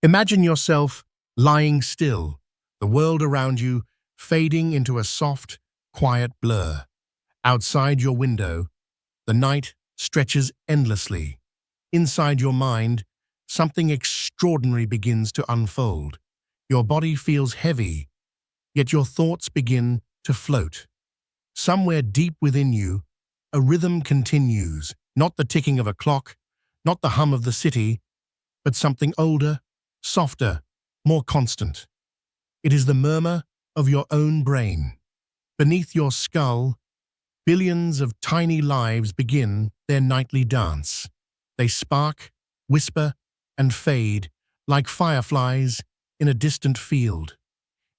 Imagine yourself lying still, the world around you fading into a soft, quiet blur. Outside your window, the night stretches endlessly. Inside your mind, something extraordinary begins to unfold. Your body feels heavy, yet your thoughts begin to float. Somewhere deep within you, a rhythm continues, not the ticking of a clock, not the hum of the city, but something older, softer, more constant. It is the murmur of your own brain. Beneath your skull, billions of tiny lives begin their nightly dance. They spark, whisper, and fade like fireflies in a distant field.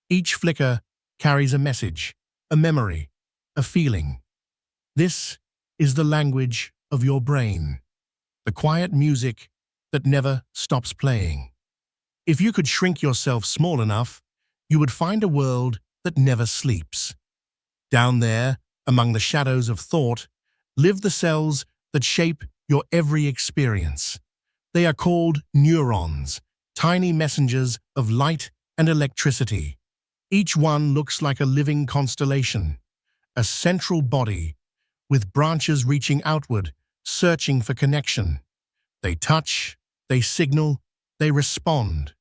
Each flicker carries a message, a memory, a feeling. This is the language of your brain, the quiet music that never stops playing. If you could shrink yourself small enough, you would find a world that never sleeps. Down there, among the shadows of thought, live the cells that shape your every experience. They are called neurons, tiny messengers of light and electricity. Each one looks like a living constellation, a central body with branches reaching outward, searching for connection. They touch, they signal, they respond,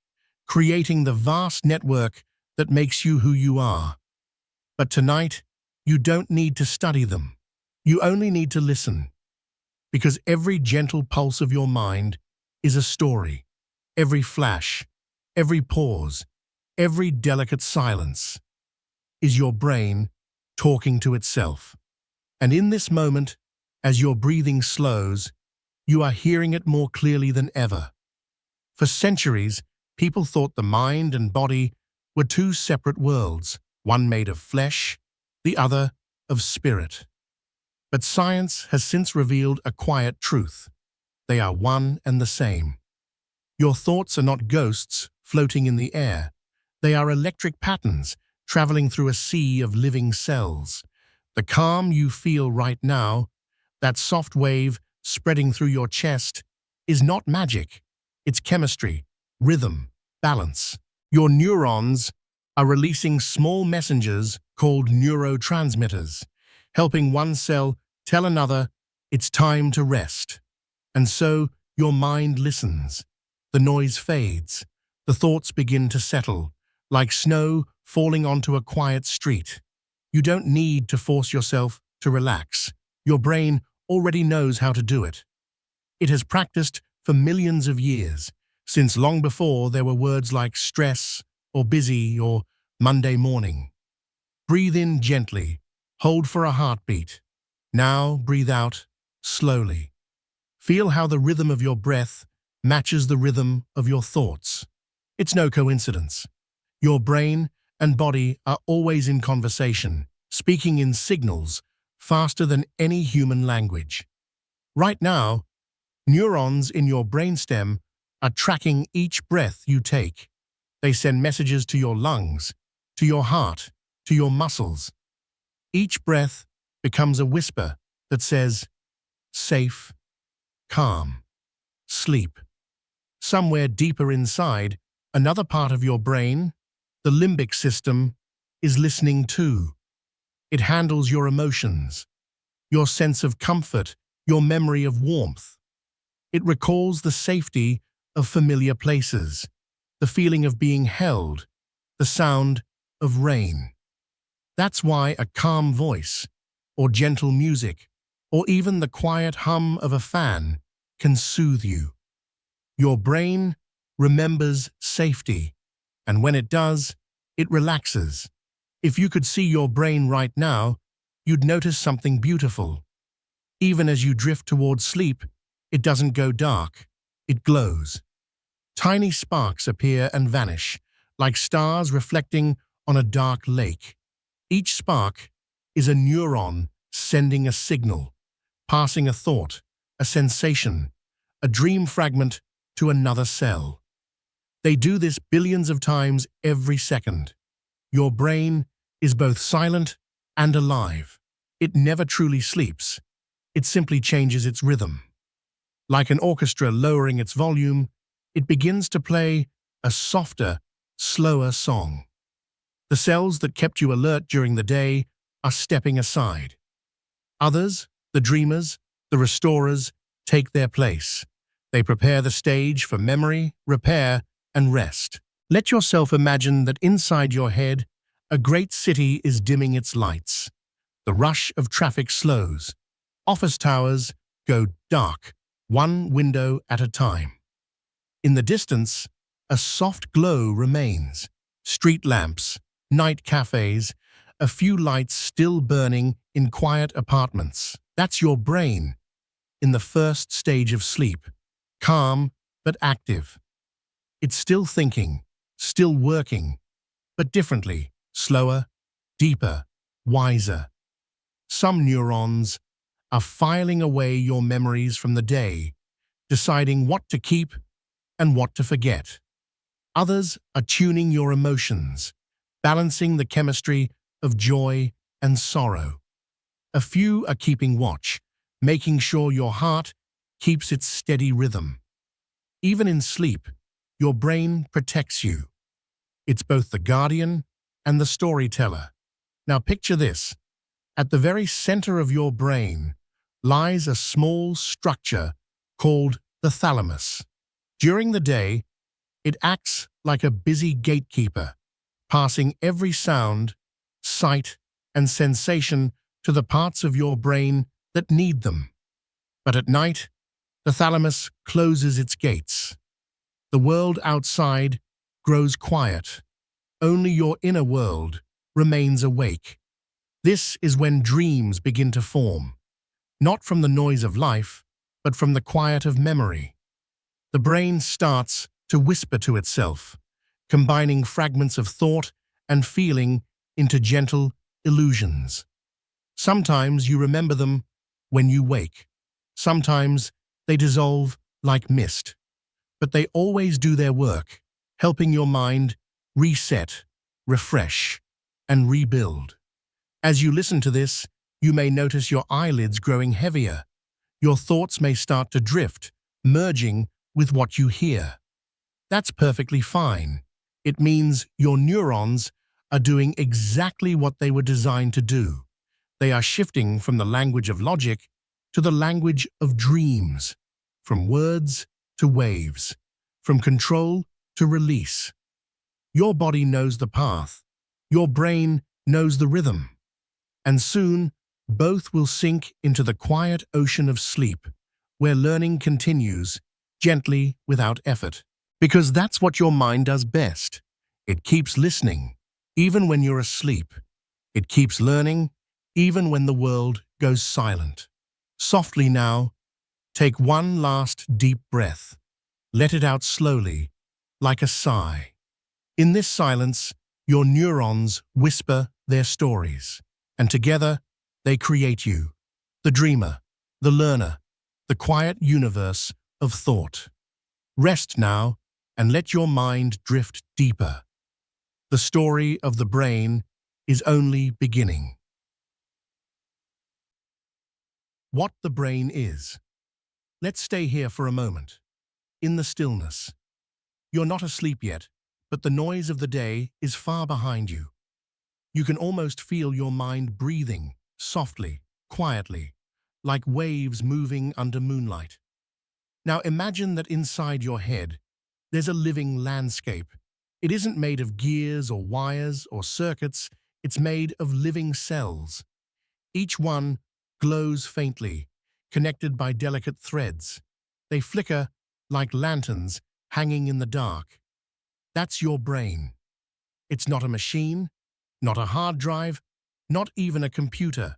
creating the vast network that makes you who you are. But tonight, you don't need to study them. You only need to listen. Because every gentle pulse of your mind is a story. Every flash, every pause, every delicate silence is your brain talking to itself. And in this moment, as your breathing slows, you are hearing it more clearly than ever. For centuries, people thought the mind and body were two separate worlds, one made of flesh, the other of spirit. But science has since revealed a quiet truth. They are one and the same. Your thoughts are not ghosts floating in the air. They are electric patterns traveling through a sea of living cells. The calm you feel right now, that soft wave spreading through your chest, is not magic. It's chemistry, rhythm, balance. Your neurons are releasing small messengers called neurotransmitters, helping one cell tell another it's time to rest. And so your mind listens. The noise fades. The thoughts begin to settle, like snow falling onto a quiet street. You don't need to force yourself to relax. Your brain already knows how to do it. It has practiced for millions of years, since long before there were words like stress or busy or Monday morning. Breathe in gently. Hold for a heartbeat. Now breathe out slowly. Feel how the rhythm of your breath matches the rhythm of your thoughts. It's no coincidence. Your brain and body are always in conversation, speaking in signals faster than any human language. Right now, neurons in your brainstem are tracking each breath you take. They send messages to your lungs, to your heart, to your muscles. Each breath becomes a whisper that says, safe, calm, sleep. Somewhere deeper inside, another part of your brain, the limbic system, is listening too. It handles your emotions, your sense of comfort, your memory of warmth. It recalls the safety of familiar places, the feeling of being held, the sound of rain. That's why a calm voice, or gentle music, or even the quiet hum of a fan can soothe you. Your brain remembers safety, and when it does, it relaxes. If you could see your brain right now, you'd notice something beautiful. Even as you drift towards sleep, it doesn't go dark, it glows. Tiny sparks appear and vanish, like stars reflecting on a dark lake. Each spark is a neuron sending a signal, passing a thought, a sensation, a dream fragment to another cell. They do this billions of times every second. Your brain is both silent and alive. It never truly sleeps. It simply changes its rhythm. Like an orchestra lowering its volume, it begins to play a softer, slower song. The cells that kept you alert during the day are stepping aside. Others, the dreamers, the restorers, take their place. They prepare the stage for memory, repair, and rest. Let yourself imagine that inside your head, a great city is dimming its lights. The rush of traffic slows. Office towers go dark, one window at a time. In the distance, a soft glow remains. Street lamps, night cafes, a few lights still burning in quiet apartments. That's your brain, in the first stage of sleep, calm but active. It's still thinking, still working, but differently, slower, deeper, wiser. Some neurons are filing away your memories from the day, deciding what to keep and what to forget. Others are tuning your emotions, balancing the chemistry of joy and sorrow. A few are keeping watch, making sure your heart keeps its steady rhythm. Even in sleep, your brain protects you. It's both the guardian and the storyteller. Now picture this. At the very center of your brain lies a small structure called the thalamus. During the day, it acts like a busy gatekeeper, passing every sound, sight, and sensation to the parts of your brain that need them. But at night, the thalamus closes its gates. The world outside grows quiet. Only your inner world remains awake. This is when dreams begin to form, not from the noise of life, but from the quiet of memory. The brain starts to whisper to itself, combining fragments of thought and feeling into gentle illusions. Sometimes you remember them when you wake. Sometimes they dissolve like mist. But they always do their work, helping your mind reset, refresh, and rebuild. As you listen to this, you may notice your eyelids growing heavier. Your thoughts may start to drift, merging with what you hear. That's perfectly fine. It means your neurons are doing exactly what they were designed to do. They are shifting from the language of logic to the language of dreams, from words to waves, from control to release. Your body knows the path. Your brain knows the rhythm. And soon, both will sink into the quiet ocean of sleep, where learning continues, gently, without effort. Because that's what your mind does best. It keeps listening, even when you're asleep. It keeps learning, even when the world goes silent. Softly now, take one last deep breath. Let it out slowly, like a sigh. In this silence, your neurons whisper their stories, and together they create you, the dreamer, the learner, the quiet universe of thought. Rest now and let your mind drift deeper. The story of the brain is only beginning. What the brain is. Let's stay here for a moment. In the stillness. You're not asleep yet, but the noise of the day is far behind you. You can almost feel your mind breathing, softly, quietly, like waves moving under moonlight. Now imagine that inside your head, there's a living landscape. It isn't made of gears or wires or circuits, it's made of living cells. Each one glows faintly, connected by delicate threads. They flicker like lanterns hanging in the dark. That's your brain. It's not a machine, not a hard drive, not even a computer.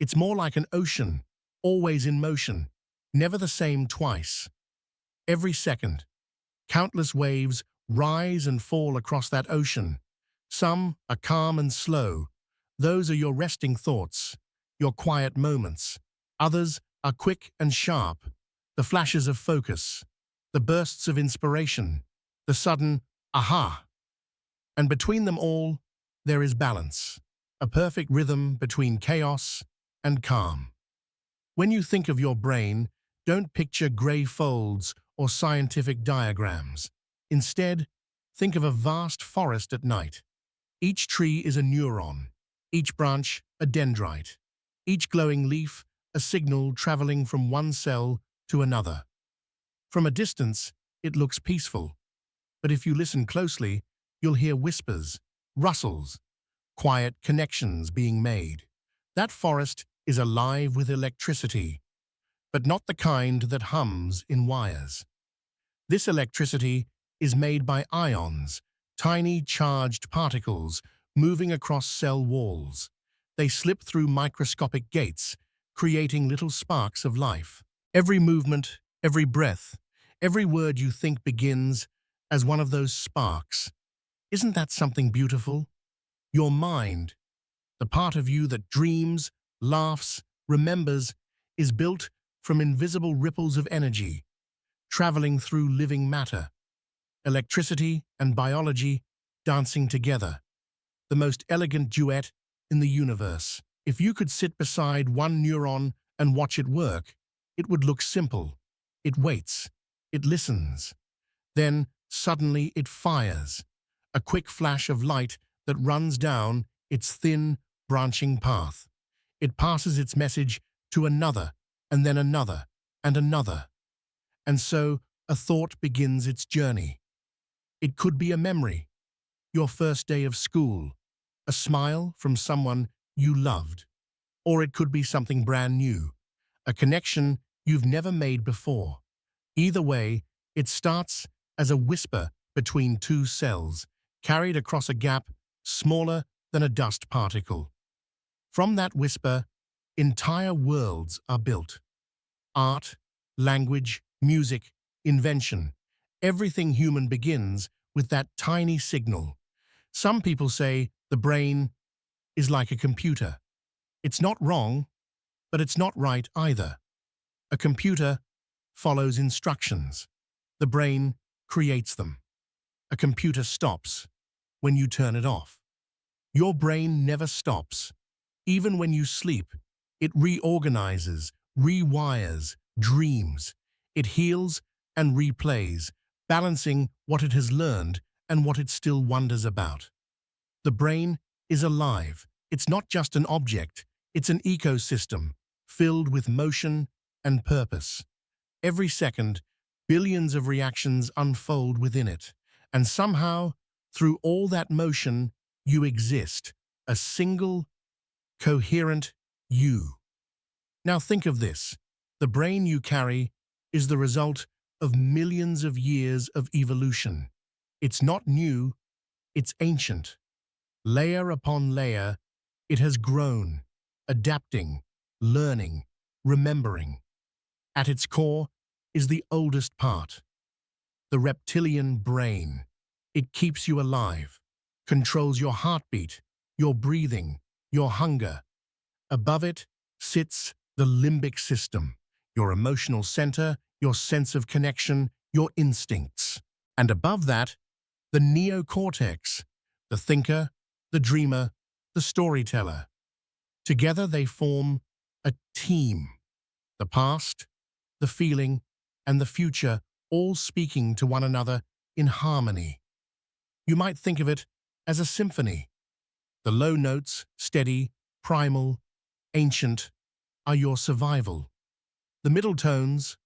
It's more like an ocean, always in motion, never the same twice. Every second, countless waves rise and fall across that ocean. Some are calm and slow. Those are your resting thoughts, your quiet moments. Others are quick and sharp, the flashes of focus, the bursts of inspiration, the sudden aha. And between them all, there is balance, a perfect rhythm between chaos and calm. When you think of your brain, don't picture gray folds or scientific diagrams. Instead, Think of a vast forest at night. Each tree is a neuron, each branch a dendrite, each glowing leaf a signal traveling from one cell to another. From a distance, it looks peaceful, but if you listen closely, you'll hear whispers, rustles, quiet connections being made. That forest is alive with electricity, but not the kind that hums in wires. This electricity is made by ions, tiny charged particles moving across cell walls. They slip through microscopic gates, creating little sparks of life. Every movement, every breath, every word you think begins as one of those sparks. Isn't that something beautiful? Your mind, the part of you that dreams, laughs, remembers, is built from invisible ripples of energy, traveling through living matter. Electricity and biology dancing together. The most elegant duet in the universe. If you could sit beside one neuron and watch it work, it would look simple. It waits. It listens. Then, suddenly, it fires. A quick flash of light that runs down its thin, branching path. It passes its message to another, and then another, and another. And so, a thought begins its journey. It could be a memory, your first day of school, a smile from someone you loved. Or it could be something brand new, a connection you've never made before. Either way, it starts as a whisper between two cells, carried across a gap smaller than a dust particle. From that whisper, entire worlds are built. Art, language, music, invention. Everything human begins with that tiny signal. Some people say the brain is like a computer. It's not wrong, but it's not right either. A computer follows instructions. The brain creates them. A computer stops when you turn it off. Your brain never stops. Even when you sleep, it reorganizes, rewires, dreams. It heals and replays, balancing what it has learned and what it still wonders about. The brain is alive. It's not just an object, it's an ecosystem filled with motion and purpose. Every second, billions of reactions unfold within it, and somehow, through all that motion, you exist, a single, coherent you. Now think of this. The brain you carry is the result of millions of years of evolution. It's not new, it's ancient. Layer upon layer, it has grown, adapting, learning, remembering. At its core is the oldest part, the reptilian brain. It keeps you alive, controls your heartbeat, your breathing, your hunger. Above it sits the limbic system, your emotional center, your sense of connection, your instincts. And above that, the neocortex, the thinker, the dreamer, the storyteller. Together they form a team. The past, the feeling, and the future all speaking to one another in harmony. You might think of it as a symphony. The low notes, steady, primal, ancient, are your survival. The middle tones,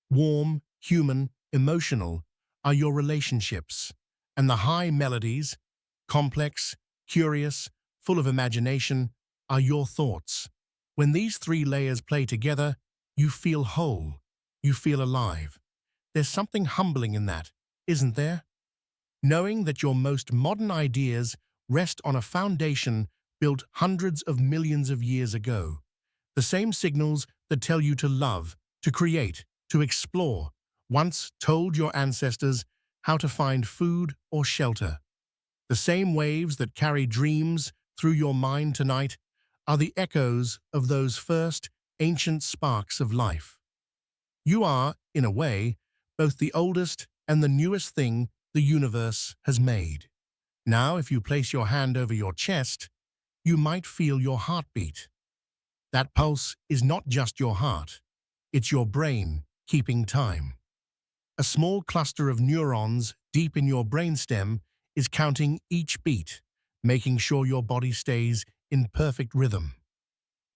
warm, human, emotional, are your relationships. And the high melodies, complex, curious, full of imagination, are your thoughts. When these three layers play together, you feel whole, you feel alive. There's something humbling in that, isn't there? Knowing that your most modern ideas rest on a foundation built hundreds of millions of years ago. The same signals that tell you to love, to create, to explore, once told your ancestors how to find food or shelter. The same waves that carry dreams through your mind tonight are the echoes of those first ancient sparks of life. You are, in a way, both the oldest and the newest thing the universe has made. Now, if you place your hand over your chest, you might feel your heartbeat. That pulse is not just your heart, it's your brain keeping time. A small cluster of neurons deep in your brainstem is counting each beat, making sure your body stays in perfect rhythm.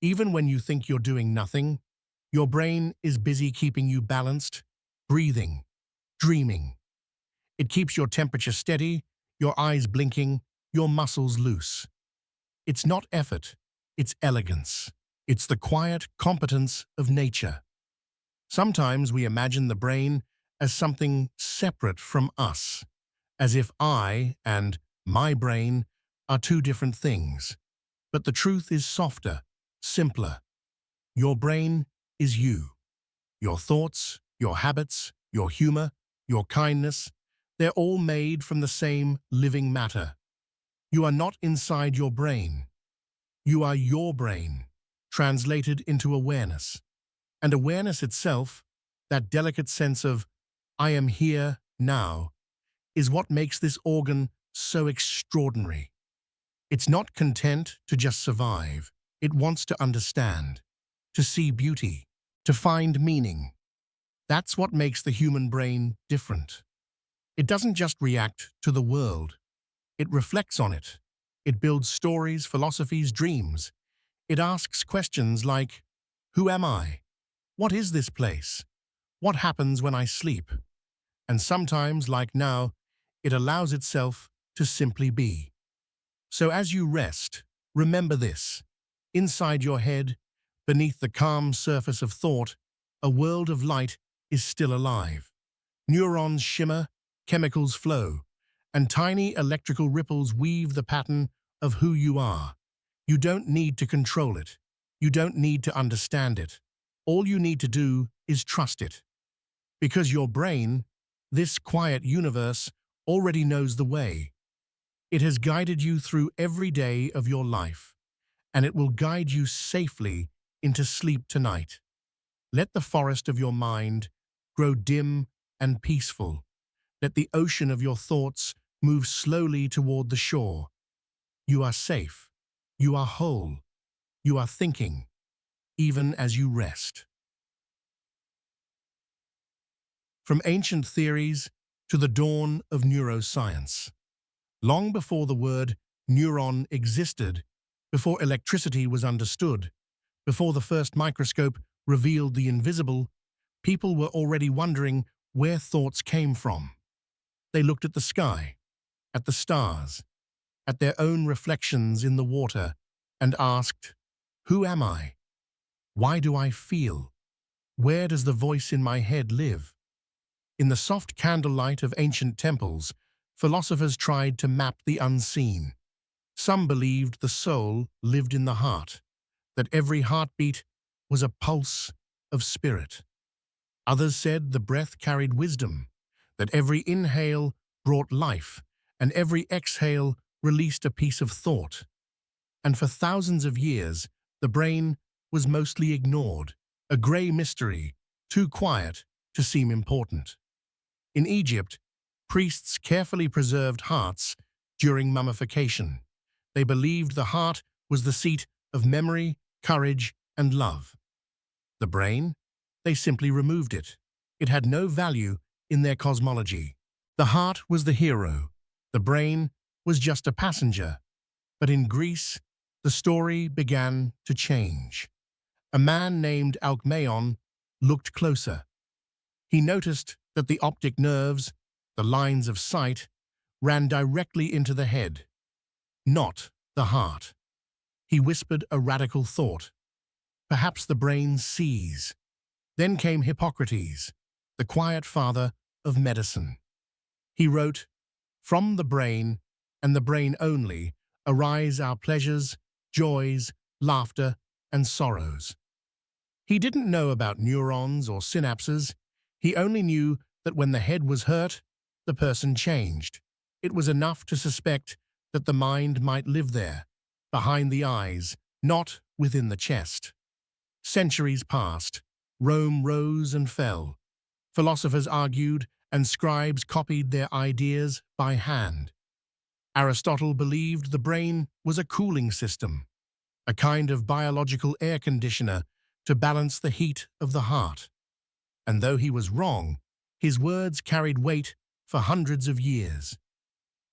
Even when you think you're doing nothing, your brain is busy keeping you balanced, breathing, dreaming. It keeps your temperature steady, your eyes blinking, your muscles loose. It's not effort, it's elegance. It's the quiet competence of nature. Sometimes we imagine the brain as something separate from us, as if I and my brain are two different things. But the truth is softer, simpler. Your brain is you. Your thoughts, your habits, your humor, your kindness, they're all made from the same living matter. You are not inside your brain. You are your brain, translated into awareness. And awareness itself, that delicate sense of, I am here now, is what makes this organ so extraordinary. It's not content to just survive. It wants to understand, to see beauty, to find meaning. That's what makes the human brain different. It doesn't just react to the world. It reflects on it. It builds stories, philosophies, dreams. It asks questions like, who am I? What is this place? What happens when I sleep? And sometimes, like now, it allows itself to simply be. So as you rest, remember this. Inside your head, beneath the calm surface of thought, a world of light is still alive. Neurons shimmer, chemicals flow, and tiny electrical ripples weave the pattern of who you are. You don't need to control it. You don't need to understand it. All you need to do is trust it. Because your brain, this quiet universe, already knows the way. It has guided you through every day of your life, and it will guide you safely into sleep tonight. Let the forest of your mind grow dim and peaceful. Let the ocean of your thoughts move slowly toward the shore. You are safe. You are whole. You are thinking, even as you rest. From ancient theories to the dawn of neuroscience. Long before the word neuron existed, before electricity was understood, before the first microscope revealed the invisible, people were already wondering where thoughts came from. They looked at the sky, at the stars, at their own reflections in the water, and asked, who am I? Why do I feel? Where does the voice in my head live? In the soft candlelight of ancient temples, philosophers tried to map the unseen. Some believed the soul lived in the heart, that every heartbeat was a pulse of spirit. Others said the breath carried wisdom, that every inhale brought life, and every exhale released a piece of thought. And for thousands of years, the brain was mostly ignored, a grey mystery, too quiet to seem important. In Egypt, priests carefully preserved hearts during mummification. They believed the heart was the seat of memory, courage, and love. The brain? They simply removed it. It had no value in their cosmology. The heart was the hero. The brain was just a passenger. But in Greece, the story began to change. A man named Alcmaeon looked closer. He noticed that the optic nerves, the lines of sight, ran directly into the head, not the heart. He whispered a radical thought. Perhaps the brain sees. Then came Hippocrates, the quiet father of medicine. He wrote, from the brain, and the brain only, arise our pleasures, joys, laughter, and sorrows. He didn't know about neurons or synapses. He only knew that when the head was hurt, the person changed. It was enough to suspect that the mind might live there, behind the eyes, not within the chest. Centuries passed. Rome rose and fell. Philosophers argued, and scribes copied their ideas by hand. Aristotle believed the brain was a cooling system, a kind of biological air conditioner to balance the heat of the heart. And though he was wrong, His words carried weight for hundreds of years.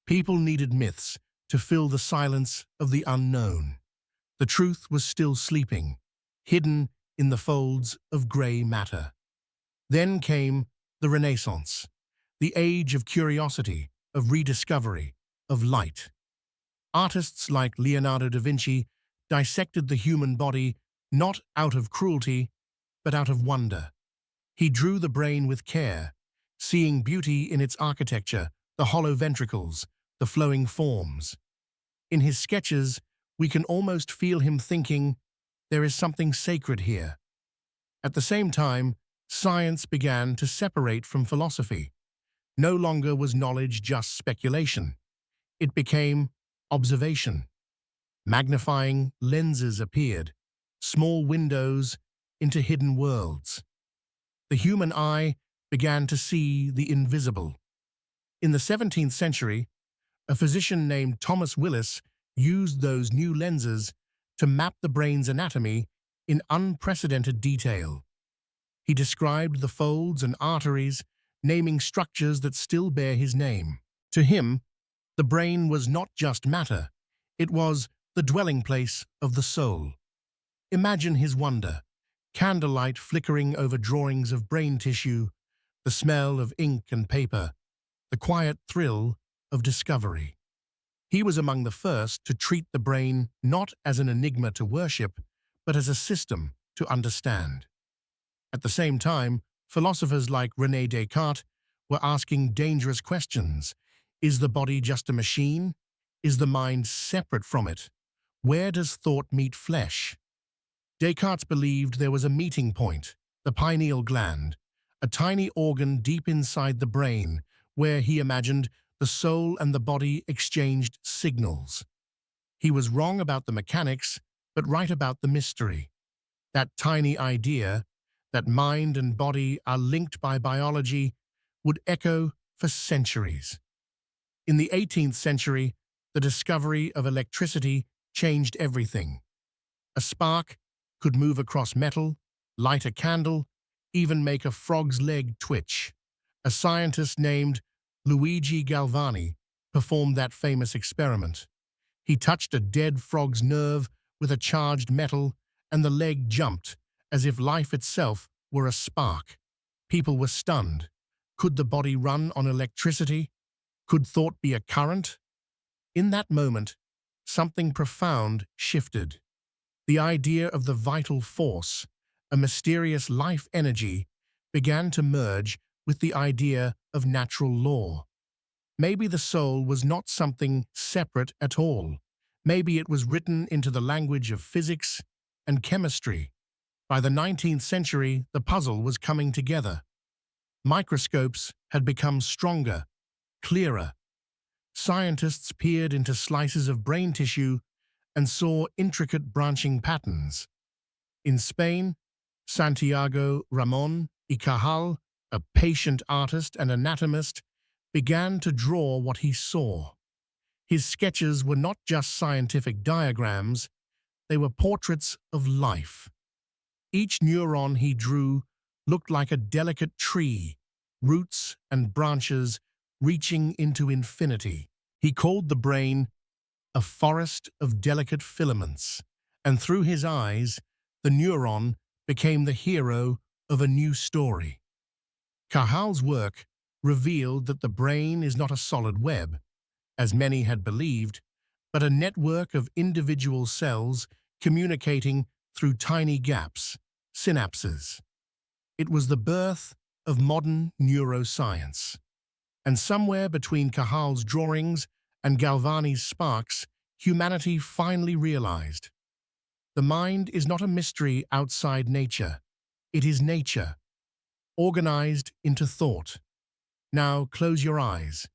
People needed myths to fill the silence of the unknown. The truth was still sleeping, hidden in the folds of grey matter. Then came the Renaissance, the age of curiosity, of rediscovery, of light. Artists like Leonardo da Vinci dissected the human body not out of cruelty, but out of wonder. He drew the brain with care, seeing beauty in its architecture, the hollow ventricles, the flowing forms. In his sketches, we can almost feel him thinking, there is something sacred here. At the same time, science began to separate from philosophy. No longer was knowledge just speculation. It became observation. Magnifying lenses appeared, small windows into hidden worlds. The human eye began to see the invisible. In the 17th century, a physician named Thomas Willis used those new lenses to map the brain's anatomy in unprecedented detail. He described the folds and arteries, naming structures that still bear his name. To him, the brain was not just matter, it was the dwelling place of the soul. Imagine his wonder, candlelight flickering over drawings of brain tissue, the smell of ink and paper, the quiet thrill of discovery. He was among the first to treat the brain not as an enigma to worship, but as a system to understand. At the same time, philosophers like René Descartes were asking dangerous questions. Is the body just a machine? Is the mind separate from it? Where does thought meet flesh? Descartes believed there was a meeting point, the pineal gland, a tiny organ deep inside the brain, where he imagined the soul and the body exchanged signals. He was wrong about the mechanics, but right about the mystery. That tiny idea, that mind and body are linked by biology, would echo for centuries. In the 18th century, the discovery of electricity changed everything. A spark could move across metal, light a candle, even make a frog's leg twitch. A scientist named Luigi Galvani performed that famous experiment. He touched a dead frog's nerve with a charged metal, and the leg jumped, as if life itself were a spark. People were stunned. Could the body run on electricity? Could thought be a current? In that moment, something profound shifted. The idea of the vital force, a mysterious life energy, began to merge with the idea of natural law. Maybe the soul was not something separate at all. Maybe it was written into the language of physics and chemistry. By the 19th century, the puzzle was coming together. Microscopes had become stronger, clearer. Scientists peered into slices of brain tissue and saw intricate branching patterns. In Spain, Santiago Ramón y Cajal, a patient artist and anatomist, began to draw what he saw. His sketches were not just scientific diagrams, they were portraits of life. Each neuron he drew looked like a delicate tree, roots and branches reaching into infinity. He called the brain a forest of delicate filaments, and through his eyes, the neuron became the hero of a new story. Cajal's work revealed that the brain is not a solid web, as many had believed, but a network of individual cells communicating through tiny gaps, synapses. It was the birth of modern neuroscience. And somewhere between Cajal's drawings and Galvani's sparks, humanity finally realized. The mind is not a mystery outside nature. It is nature, organized into thought. Now close your eyes.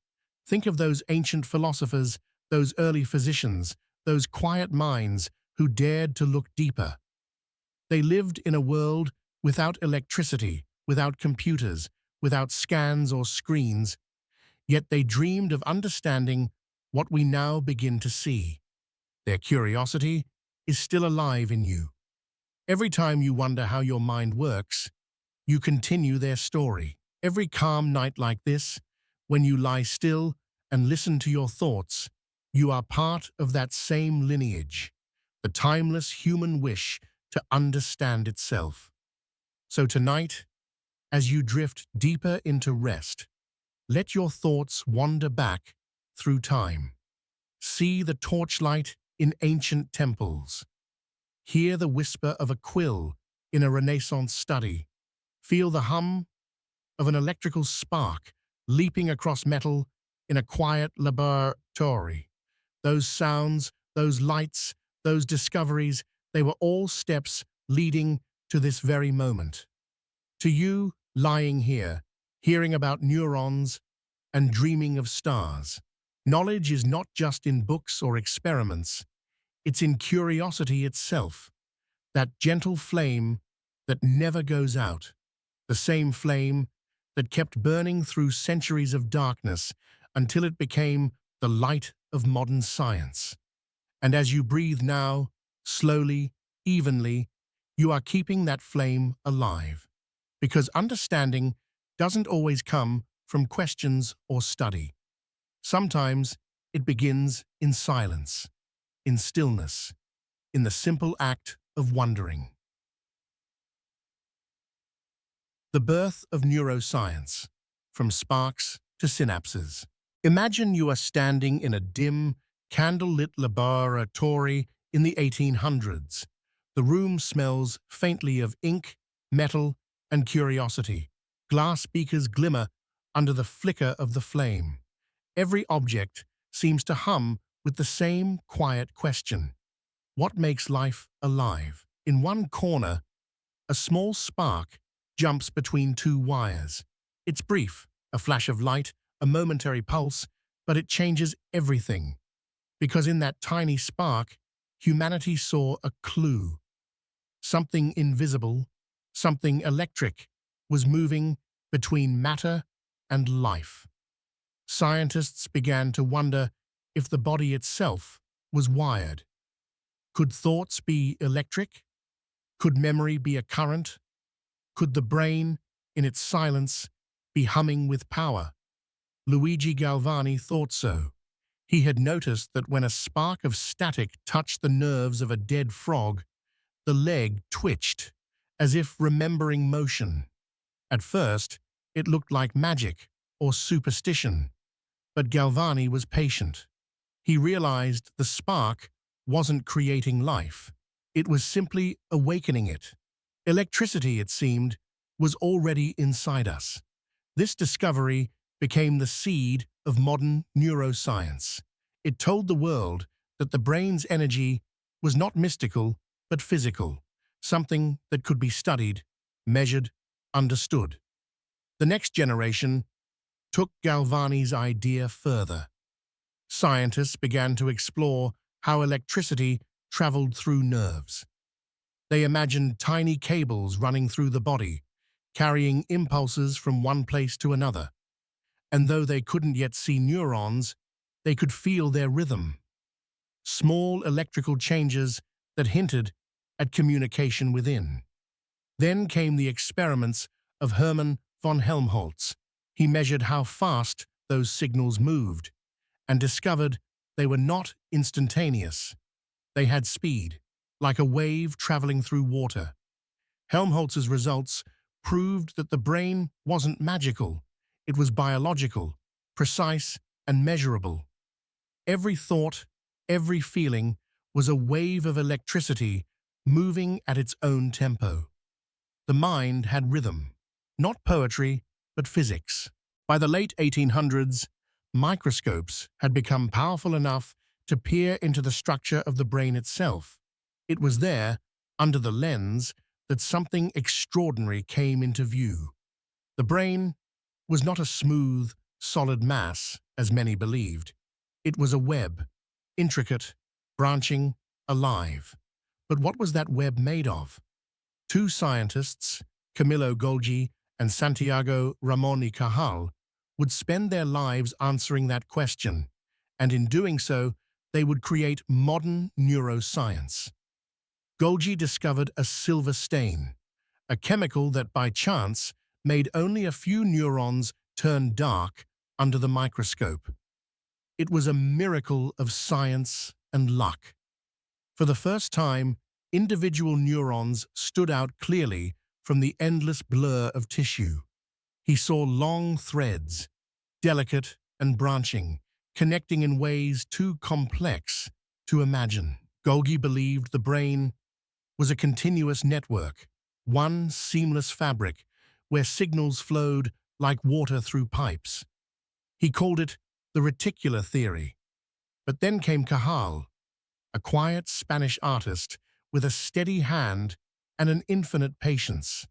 Think of those ancient philosophers, those early physicians, those quiet minds who dared to look deeper. They lived in a world without electricity, without computers, without scans or screens, yet they dreamed of understanding what we now begin to see. Their curiosity is still alive in you. Every time you wonder how your mind works, you continue their story. Every calm night like this, when you lie still and listen to your thoughts, you are part of that same lineage, the timeless human wish to understand itself. So tonight, as you drift deeper into rest, let your thoughts wander back through time. See the torchlight in ancient temples. Hear the whisper of a quill in a Renaissance study. Feel the hum of an electrical spark leaping across metal in a quiet laboratory. Those sounds, those lights, those discoveries, they were all steps leading to this very moment. To you, lying here, hearing about neurons and dreaming of stars, knowledge is not just in books or experiments, it's in curiosity itself, that gentle flame that never goes out, the same flame that kept burning through centuries of darkness until it became the light of modern science. And as you breathe now, slowly, evenly, you are keeping that flame alive. Because understanding doesn't always come from questions or study. Sometimes it begins in silence, in stillness, in the simple act of wondering. The birth of neuroscience, from sparks to synapses. Imagine you are standing in a dim, candlelit laboratory in the 1800s. The room smells faintly of ink, metal, and curiosity. Glass beakers glimmer under the flicker of the flame. Every object seems to hum with the same quiet question. What makes life alive? In one corner, a small spark jumps between two wires. It's brief, a flash of light, a momentary pulse, but it changes everything. Because in that tiny spark, humanity saw a clue. Something invisible, something electric, was moving between matter and life. Scientists began to wonder if the body itself was wired. Could thoughts be electric? Could memory be a current? Could the brain, in its silence, be humming with power? Luigi Galvani thought so. He had noticed that when a spark of static touched the nerves of a dead frog, the leg twitched, as if remembering motion. At first, it looked like magic or superstition, but Galvani was patient. He realized the spark wasn't creating life. It was simply awakening it. Electricity, it seemed, was already inside us. This discovery became the seed of modern neuroscience. It told the world that the brain's energy was not mystical, but physical, something that could be studied, measured, understood. The next generation took Galvani's idea further. Scientists began to explore how electricity traveled through nerves. They imagined tiny cables running through the body, carrying impulses from one place to another. And though they couldn't yet see neurons, they could feel their rhythm. Small electrical changes that hinted at communication within. Then came the experiments of Hermann von Helmholtz. He measured how fast those signals moved and discovered they were not instantaneous. They had speed, like a wave traveling through water. Helmholtz's results proved that the brain wasn't magical. It was biological, precise, and measurable. Every thought, every feeling was a wave of electricity moving at its own tempo. The mind had rhythm, not poetry, but physics. By the late 1800s, microscopes had become powerful enough to peer into the structure of the brain itself. It was there, under the lens, that something extraordinary came into view. The brain was not a smooth, solid mass, as many believed. It was a web, intricate, branching, alive. But what was that web made of? Two scientists, Camillo Golgi and Santiago Ramon y Cajal, would spend their lives answering that question, and in doing so, they would create modern neuroscience. Golgi discovered a silver stain, a chemical that by chance made only a few neurons turn dark under the microscope. It was a miracle of science and luck. For the first time, individual neurons stood out clearly from the endless blur of tissue. He saw long threads, delicate and branching, connecting in ways too complex to imagine. Golgi believed the brain was a continuous network, one seamless fabric where signals flowed like water through pipes. He called it the reticular theory. But then came Cajal, a quiet Spanish artist with a steady hand and an infinite patience.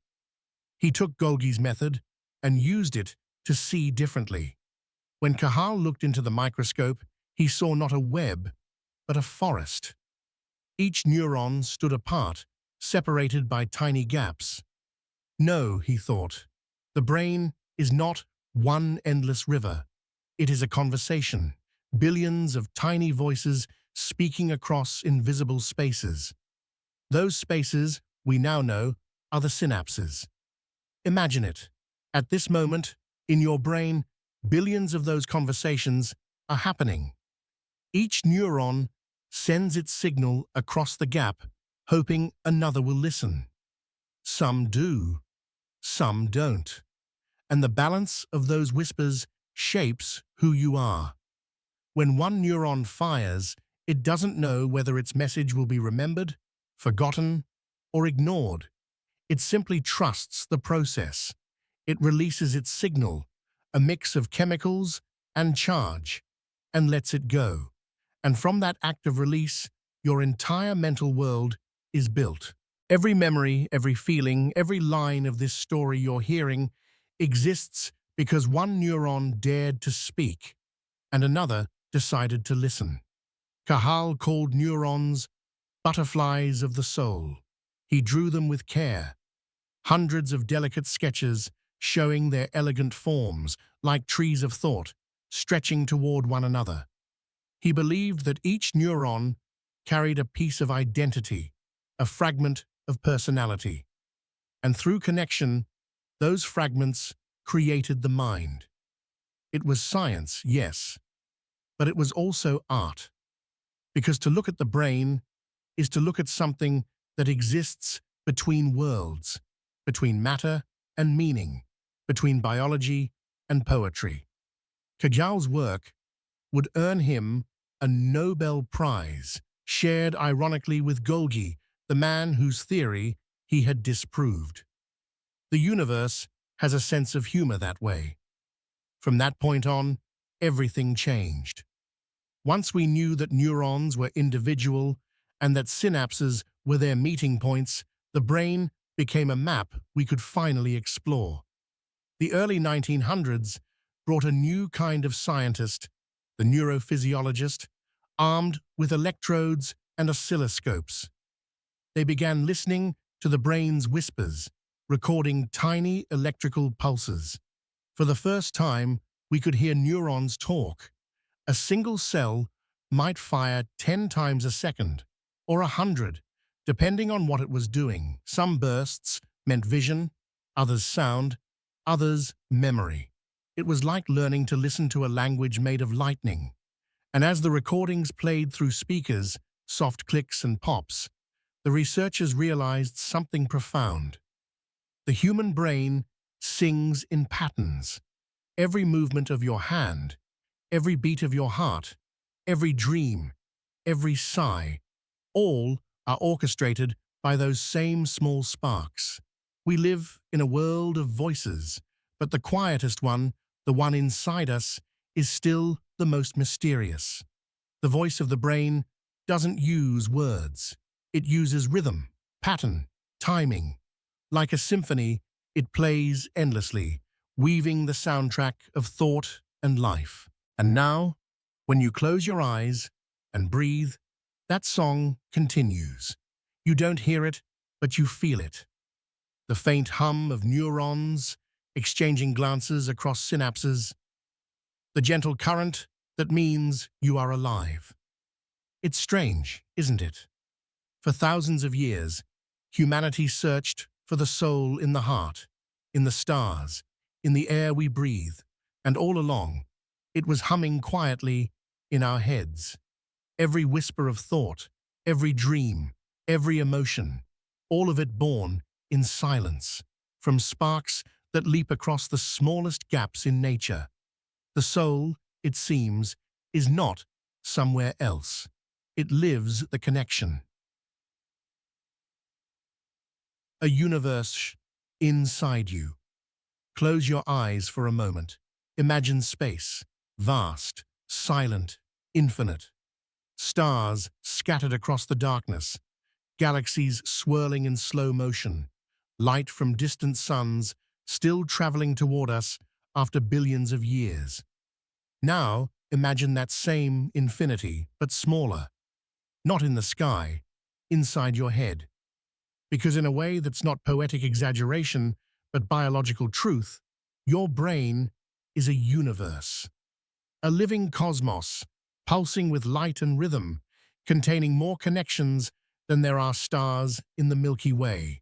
He took Golgi's method and used it to see differently. When Cajal looked into the microscope, he saw not a web, but a forest. Each neuron stood apart, separated by tiny gaps. No, he thought, the brain is not one endless river. It is a conversation, billions of tiny voices speaking across invisible spaces. Those spaces, we now know, are the synapses. Imagine it. At this moment, in your brain, billions of those conversations are happening. Each neuron sends its signal across the gap, hoping another will listen. Some do, some don't. And the balance of those whispers shapes who you are. When one neuron fires, it doesn't know whether its message will be remembered, forgotten, or ignored. It simply trusts the process. It releases its signal, a mix of chemicals and charge, and lets it go. And from that act of release, your entire mental world is built. Every memory, every feeling, every line of this story you're hearing exists because one neuron dared to speak, and another decided to listen. Cajal called neurons butterflies of the soul. He drew them with care, hundreds of delicate sketches showing their elegant forms, like trees of thought, stretching toward one another. He believed that each neuron carried a piece of identity, a fragment of personality. And through connection, those fragments created the mind. It was science, yes, but it was also art. Because to look at the brain is to look at something that exists between worlds, between matter and meaning, between biology and poetry. Cajal's work would earn him a Nobel Prize, shared ironically with Golgi, the man whose theory he had disproved. The universe has a sense of humor that way. From that point on, everything changed. Once we knew that neurons were individual and that synapses were their meeting points, the brain became a map we could finally explore. The early 1900s brought a new kind of scientist, the neurophysiologist, armed with electrodes and oscilloscopes. They began listening to the brain's whispers, recording tiny electrical pulses. For the first time, we could hear neurons talk. A single cell might fire 10 times a second, or 100, depending on what it was doing. Some bursts meant vision, others sound, others memory. It was like learning to listen to a language made of lightning. And as the recordings played through speakers, soft clicks and pops, the researchers realized something profound. The human brain sings in patterns. Every movement of your hand, every beat of your heart, every dream, every sigh, all are orchestrated by those same small sparks. We live in a world of voices, but the quietest one, the one inside us, is still the most mysterious. The voice of the brain doesn't use words. It uses rhythm, pattern, timing. Like a symphony, it plays endlessly, weaving the soundtrack of thought and life. And now, when you close your eyes and breathe, that song continues. You don't hear it, but you feel it. The faint hum of neurons exchanging glances across synapses. The gentle current that means you are alive. It's strange, isn't it? For thousands of years, humanity searched for the soul in the heart, in the stars, in the air we breathe, and all along, it was humming quietly in our heads. Every whisper of thought, every dream, every emotion, all of it born in silence, from sparks that leap across the smallest gaps in nature. The soul, it seems, is not somewhere else. It lives the connection. A universe inside you. Close your eyes for a moment. Imagine space, vast, silent, infinite. Stars scattered across the darkness, galaxies swirling in slow motion, light from distant suns still traveling toward us after billions of years. Now, imagine that same infinity, but smaller. Not in the sky, inside your head. Because in a way that's not poetic exaggeration, but biological truth, your brain is a universe. A living cosmos, pulsing with light and rhythm, containing more connections than there are stars in the Milky Way.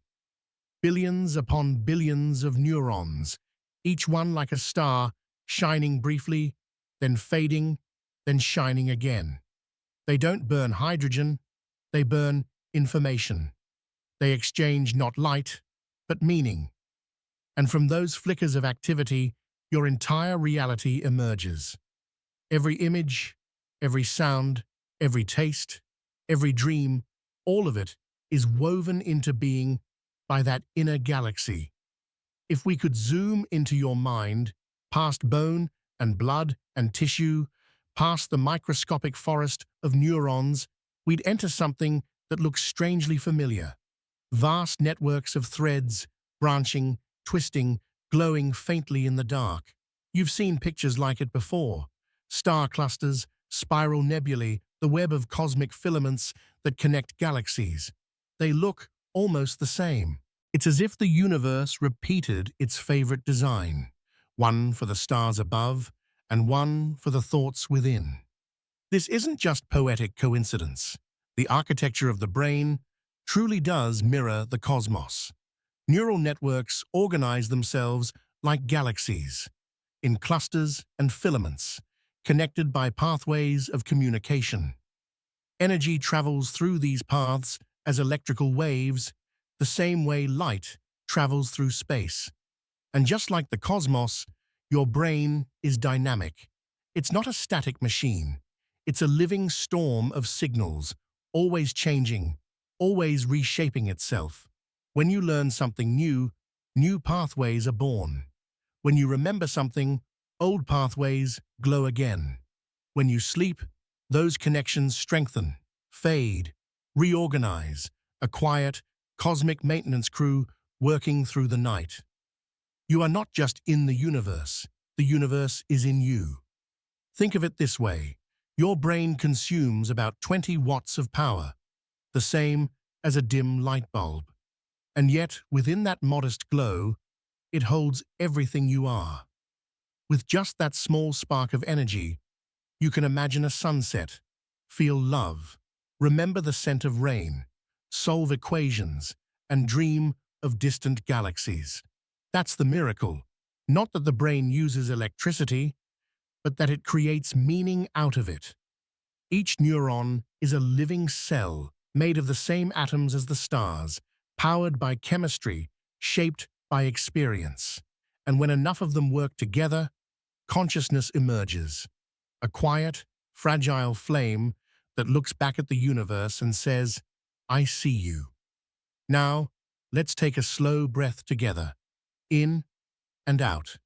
Billions upon billions of neurons, each one like a star, shining briefly, then fading, then shining again. They don't burn hydrogen, they burn information. They exchange not light, but meaning. And from those flickers of activity, your entire reality emerges. Every image, every sound, every taste, every dream, all of it is woven into being by that inner galaxy. If we could zoom into your mind, past bone and blood and tissue, past the microscopic forest of neurons, we'd enter something that looks strangely familiar. Vast networks of threads, branching, twisting, glowing faintly in the dark. You've seen pictures like it before. Star clusters, spiral nebulae, the web of cosmic filaments that connect galaxies. They look almost the same. It's as if the universe repeated its favorite design, one for the stars above and one for the thoughts within. This isn't just poetic coincidence. The architecture of the brain truly does mirror the cosmos. Neural networks organize themselves like galaxies, in clusters and filaments, connected by pathways of communication. Energy travels through these paths as electrical waves, the same way light travels through space. And just like the cosmos, your brain is dynamic. It's not a static machine. It's a living storm of signals, always changing, always reshaping itself. When you learn something new, new pathways are born. When you remember something, old pathways glow again. When you sleep, those connections strengthen, fade, reorganize, a quiet, cosmic maintenance crew working through the night. You are not just in the universe is in you. Think of it this way. Your brain consumes about 20 watts of power, the same as a dim light bulb. And yet, within that modest glow, it holds everything you are. With just that small spark of energy, you can imagine a sunset, feel love, remember the scent of rain, solve equations, and dream of distant galaxies. That's the miracle. Not that the brain uses electricity, but that it creates meaning out of it. Each neuron is a living cell made of the same atoms as the stars, powered by chemistry, shaped by experience. And when enough of them work together, consciousness emerges. A quiet, fragile flame that looks back at the universe and says, "I see you." Now, let's take a slow breath together, in and out.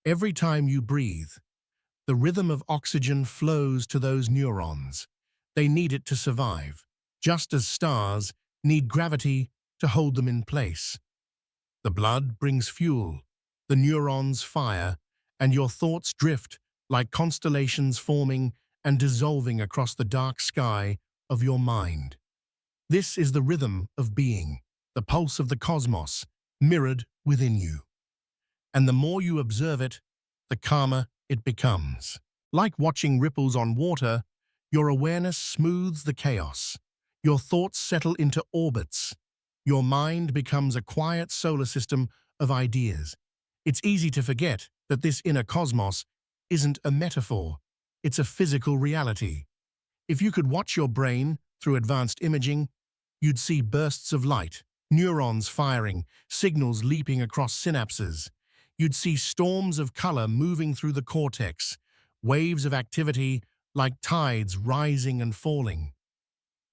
Every time you breathe, the rhythm of oxygen flows to those neurons. They need it to survive, just as stars need gravity to hold them in place. The blood brings fuel, the neurons fire, and your thoughts drift like constellations forming and dissolving across the dark sky of your mind. This is the rhythm of being, the pulse of the cosmos, mirrored within you. And the more you observe it, the calmer it becomes. Like watching ripples on water, your awareness smooths the chaos. Your thoughts settle into orbits. Your mind becomes a quiet solar system of ideas. It's easy to forget that this inner cosmos isn't a metaphor, it's a physical reality. If you could watch your brain through advanced imaging, you'd see bursts of light, neurons firing, signals leaping across synapses. You'd see storms of color moving through the cortex, waves of activity like tides rising and falling.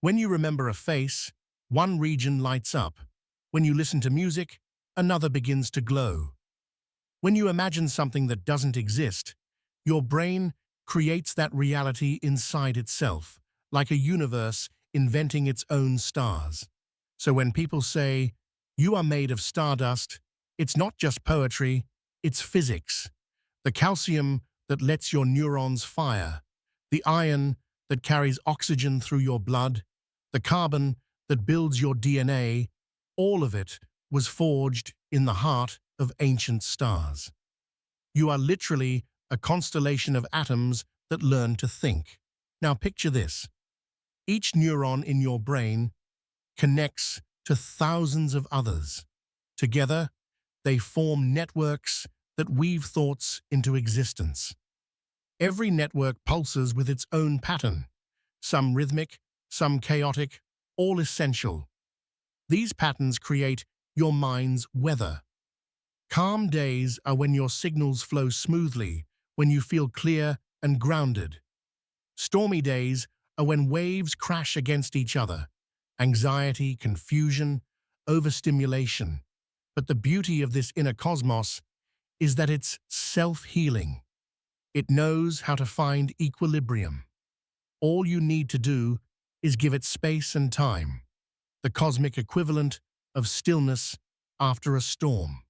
When you remember a face, one region lights up. When you listen to music, another begins to glow. When you imagine something that doesn't exist, your brain creates that reality inside itself, like a universe inventing its own stars. So when people say, "You are made of stardust," it's not just poetry, it's physics. The calcium that lets your neurons fire, the iron that carries oxygen through your blood, the carbon that builds your DNA, all of it was forged in the heart of ancient stars. You are literally a constellation of atoms that learn to think. Now picture this. Each neuron in your brain connects to thousands of others. Together, they form networks that weave thoughts into existence. Every network pulses with its own pattern, some rhythmic, some chaotic, all essential. These patterns create your mind's weather. Calm days are when your signals flow smoothly, when you feel clear and grounded. Stormy days are when waves crash against each other. Anxiety, confusion, overstimulation. But the beauty of this inner cosmos is that it's self-healing. It knows how to find equilibrium. All you need to do is give it space and time, the cosmic equivalent of stillness after a storm.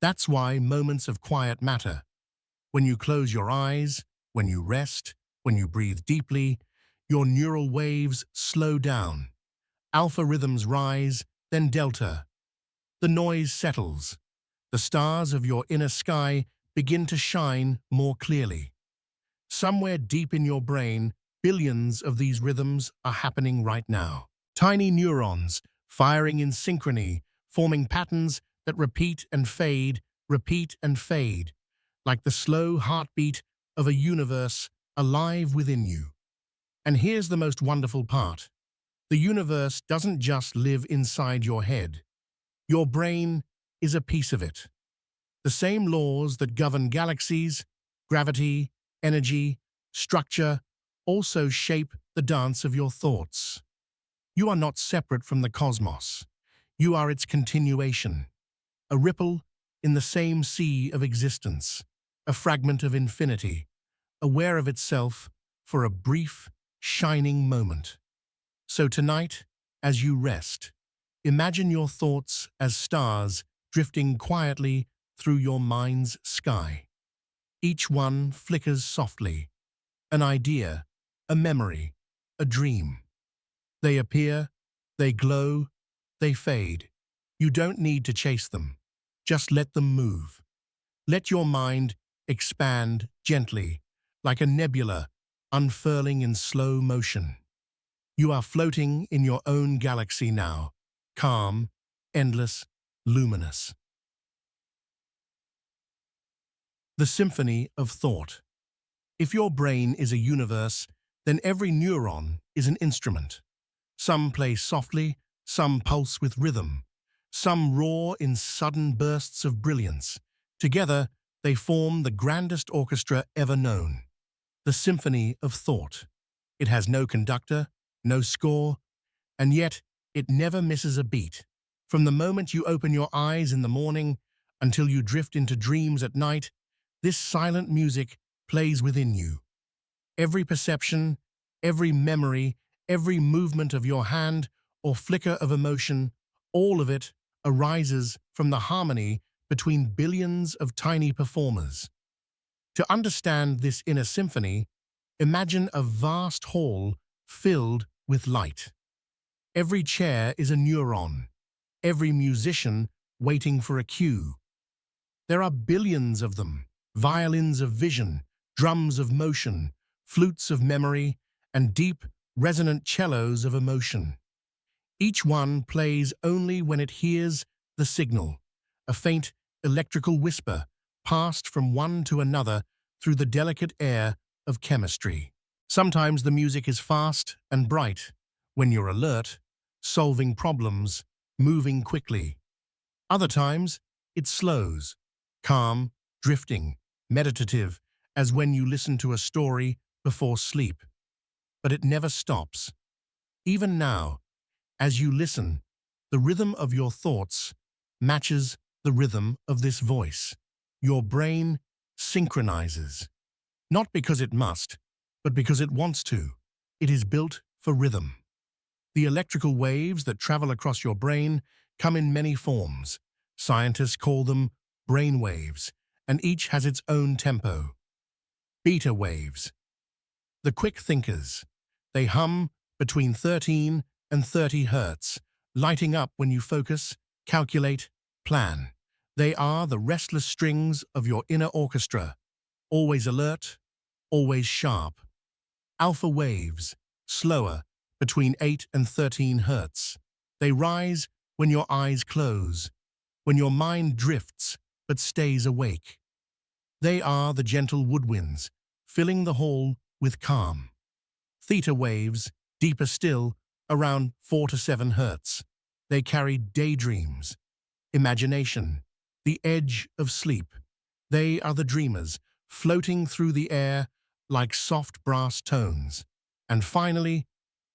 That's why moments of quiet matter. When you close your eyes, when you rest, when you breathe deeply, your neural waves slow down. Alpha rhythms rise, then delta. The noise settles. The stars of your inner sky begin to shine more clearly. Somewhere deep in your brain, billions of these rhythms are happening right now. Tiny neurons firing in synchrony, forming patterns that repeat and fade, like the slow heartbeat of a universe alive within you. And here's the most wonderful part. The universe doesn't just live inside your head. Your brain is a piece of it. The same laws that govern galaxies, gravity, energy, structure, also shape the dance of your thoughts. You are not separate from the cosmos. You are its continuation, a ripple in the same sea of existence, a fragment of infinity, aware of itself for a brief, shining moment. So tonight, as you rest, imagine your thoughts as stars drifting quietly through your mind's sky. Each one flickers softly, an idea, a memory, a dream. They appear, they glow, they fade. You don't need to chase them. Just let them move. Let your mind expand gently, like a nebula unfurling in slow motion. You are floating in your own galaxy now, calm, endless, luminous. The symphony of thought. If your brain is a universe, then every neuron is an instrument. Some play softly, some pulse with rhythm, some roar in sudden bursts of brilliance. Together, they form the grandest orchestra ever known, the symphony of thought. It has no conductor, no score, and yet it never misses a beat. From the moment you open your eyes in the morning until you drift into dreams at night, this silent music plays within you. Every perception, every memory, every movement of your hand or flicker of emotion, all of it arises from the harmony between billions of tiny performers. To understand this inner symphony, imagine a vast hall filled with light. Every chair is a neuron, every musician waiting for a cue. There are billions of them, violins of vision, drums of motion, flutes of memory, and deep, resonant cellos of emotion. Each one plays only when it hears the signal, a faint electrical whisper passed from one to another through the delicate air of chemistry. Sometimes the music is fast and bright when you're alert, solving problems, moving quickly. Other times, it slows, calm, drifting, meditative, as when you listen to a story before sleep. But it never stops. Even now, as you listen, the rhythm of your thoughts matches the rhythm of this voice. Your brain synchronizes, not because it must, but because it wants to. It is built for rhythm. The electrical waves that travel across your brain come in many forms. Scientists call them brain waves, and each has its own tempo. Beta waves. The quick thinkers. They hum between 13 and 30 hertz, lighting up when you focus, calculate, plan. They are the restless strings of your inner orchestra, always alert, always sharp. Alpha waves, slower, between 8 and 13 hertz. They rise when your eyes close, when your mind drifts but stays awake. They are the gentle woodwinds, filling the hall with calm. Theta waves, deeper still, around 4 to 7 hertz. They carry daydreams, imagination, the edge of sleep. They are the dreamers, floating through the air like soft brass tones. And finally,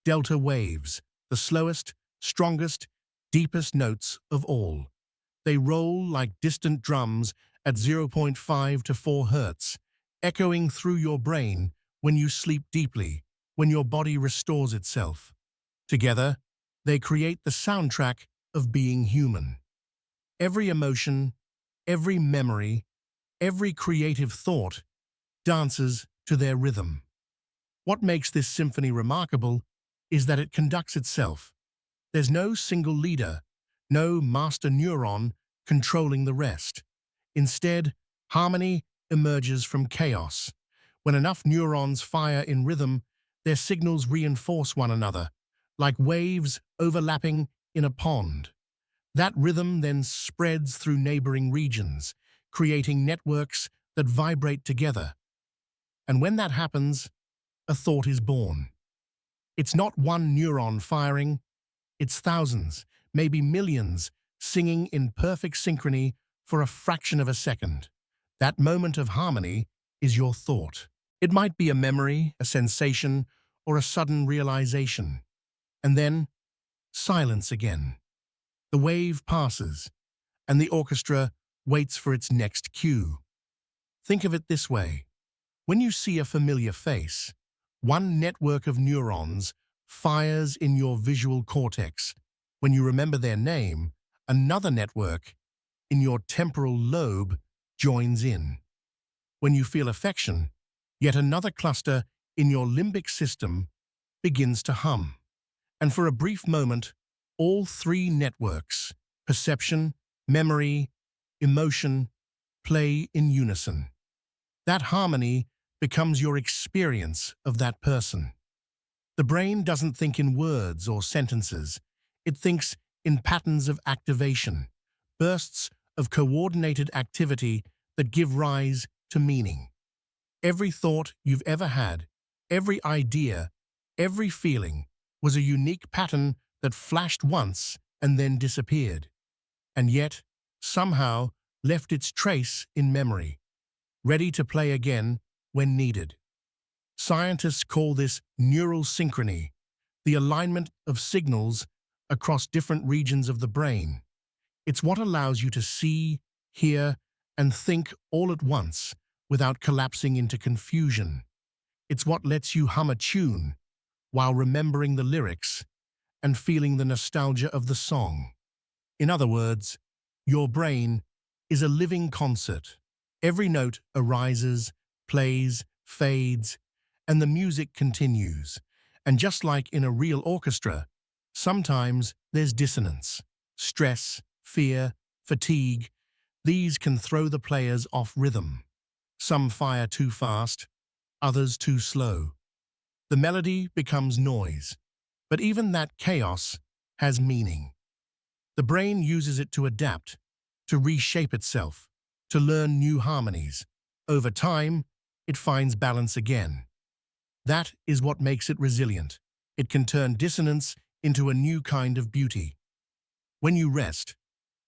delta waves, the slowest, strongest, deepest notes of all. They roll like distant drums at 0.5 to 4 hertz, echoing through your brain when you sleep deeply, when your body restores itself. Together, they create the soundtrack of being human. Every emotion, every memory, every creative thought dances to their rhythm. What makes this symphony remarkable is that it conducts itself. There's no single leader, no master neuron controlling the rest. Instead, harmony emerges from chaos. When enough neurons fire in rhythm, their signals reinforce one another, like waves overlapping in a pond. That rhythm then spreads through neighboring regions, creating networks that vibrate together. And when that happens, a thought is born. It's not one neuron firing, it's thousands, maybe millions, singing in perfect synchrony for a fraction of a second. That moment of harmony is your thought. It might be a memory, a sensation, or a sudden realization. And then, silence again. The wave passes, and the orchestra waits for its next cue. Think of it this way. When you see a familiar face, one network of neurons fires in your visual cortex. When you remember their name, another network in your temporal lobe joins in. When you feel affection, yet another cluster in your limbic system begins to hum. And for a brief moment, all three networks, perception, memory, emotion, play in unison. That harmony becomes your experience of that person. The brain doesn't think in words or sentences. It thinks in patterns of activation, bursts of coordinated activity that give rise to meaning. Every thought you've ever had, every idea, every feeling was a unique pattern that flashed once and then disappeared, and yet, somehow, left its trace in memory, ready to play again when needed. Scientists call this neural synchrony, the alignment of signals across different regions of the brain. It's what allows you to see, hear, and think all at once without collapsing into confusion. It's what lets you hum a tune while remembering the lyrics and feeling the nostalgia of the song. In other words, your brain is a living concert. Every note arises, plays, fades, and the music continues. And just like in a real orchestra, sometimes there's dissonance, stress, fear, fatigue. These can throw the players off rhythm. Some fire too fast, others too slow. The melody becomes noise, but even that chaos has meaning. The brain uses it to adapt, to reshape itself, to learn new harmonies. Over time, it finds balance again. That is what makes it resilient. It can turn dissonance into a new kind of beauty. When you rest,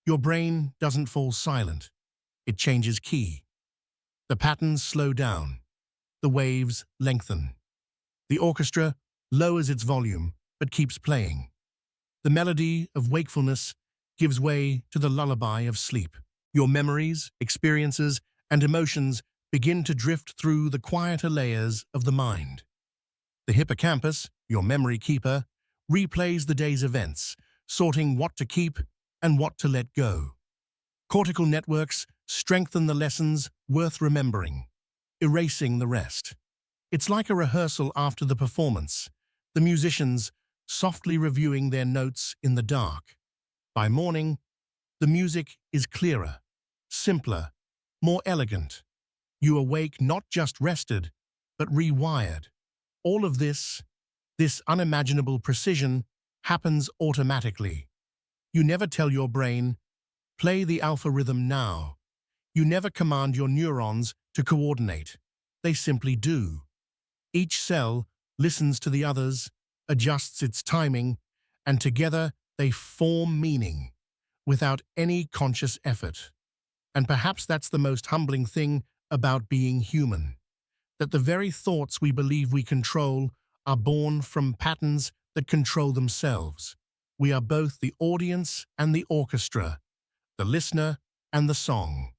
your brain doesn't fall silent. It changes key. The patterns slow down. The waves lengthen. The orchestra lowers its volume but keeps playing. The melody of wakefulness gives way to the lullaby of sleep. Your memories, experiences, and emotions begin to drift through the quieter layers of the mind. The hippocampus, your memory keeper, replays the day's events, sorting what to keep and what to let go. Cortical networks strengthen the lessons worth remembering, erasing the rest. It's like a rehearsal after the performance, the musicians softly reviewing their notes in the dark. By morning, the music is clearer, simpler, more elegant. You awake not just rested, but rewired. All of this unimaginable precision, happens automatically. You never tell your brain, play the alpha rhythm now. You never command your neurons to coordinate. They simply do. Each cell listens to the others, adjusts its timing, and together they form meaning, without any conscious effort. And perhaps that's the most humbling thing about being human, that the very thoughts we believe we control are born from patterns that control themselves. We are both the audience and the orchestra, the listener and the song,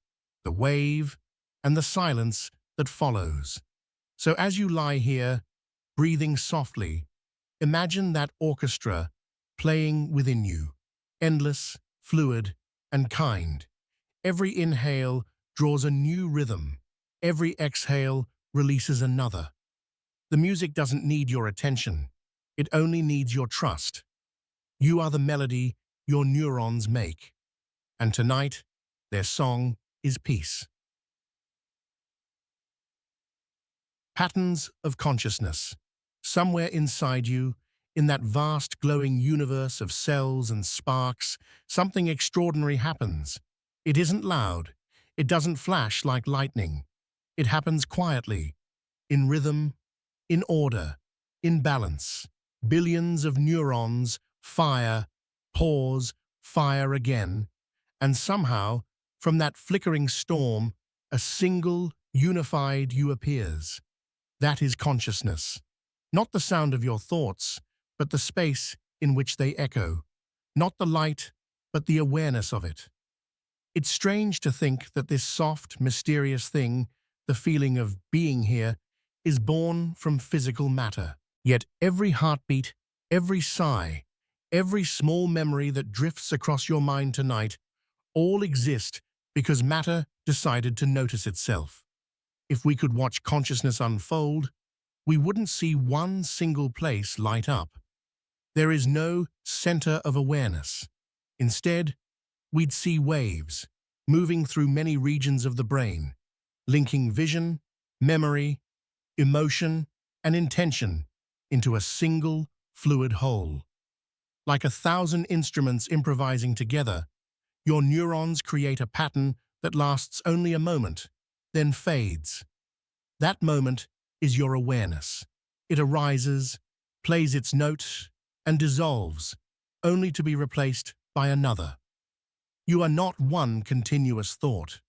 the wave and the silence that follows. So as you lie here, breathing softly, imagine that orchestra playing within you, endless, fluid, and kind. Every inhale draws a new rhythm. Every exhale releases another. The music doesn't need your attention. It only needs your trust. You are the melody your neurons make. And tonight, their song is peace. Patterns of consciousness. Somewhere inside you, in that vast glowing universe of cells and sparks, something extraordinary happens. It isn't loud. It doesn't flash like lightning. It happens quietly, in rhythm, in order, in balance. Billions of neurons fire, pause, fire again, and somehow, from that flickering storm, a single, unified you appears. That is consciousness. Not the sound of your thoughts, but the space in which they echo. Not the light, but the awareness of it. It's strange to think that this soft, mysterious thing, the feeling of being here, is born from physical matter. Yet every heartbeat, every sigh, every small memory that drifts across your mind tonight, all exist because matter decided to notice itself. If we could watch consciousness unfold, we wouldn't see one single place light up. There is no center of awareness. Instead, we'd see waves, moving through many regions of the brain, linking vision, memory, emotion, and intention into a single, fluid whole. Like 1,000 instruments improvising together, your neurons create a pattern that lasts only a moment, then fades. That moment is your awareness. It arises, plays its note, and dissolves, only to be replaced by another. You are not one continuous thought.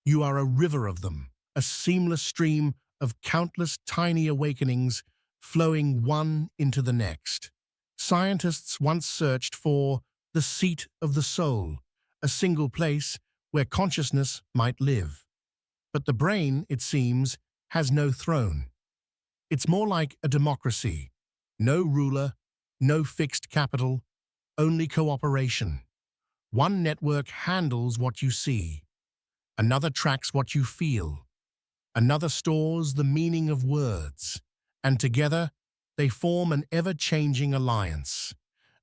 You are a river of them, a seamless stream of countless tiny awakenings flowing one into the next. Scientists once searched for the seat of the soul, a single place where consciousness might live. But the brain, it seems, has no throne. It's more like a democracy. No ruler, no fixed capital, only cooperation. One network handles what you see. Another tracks what you feel. Another stores the meaning of words. And together, they form an ever-changing alliance.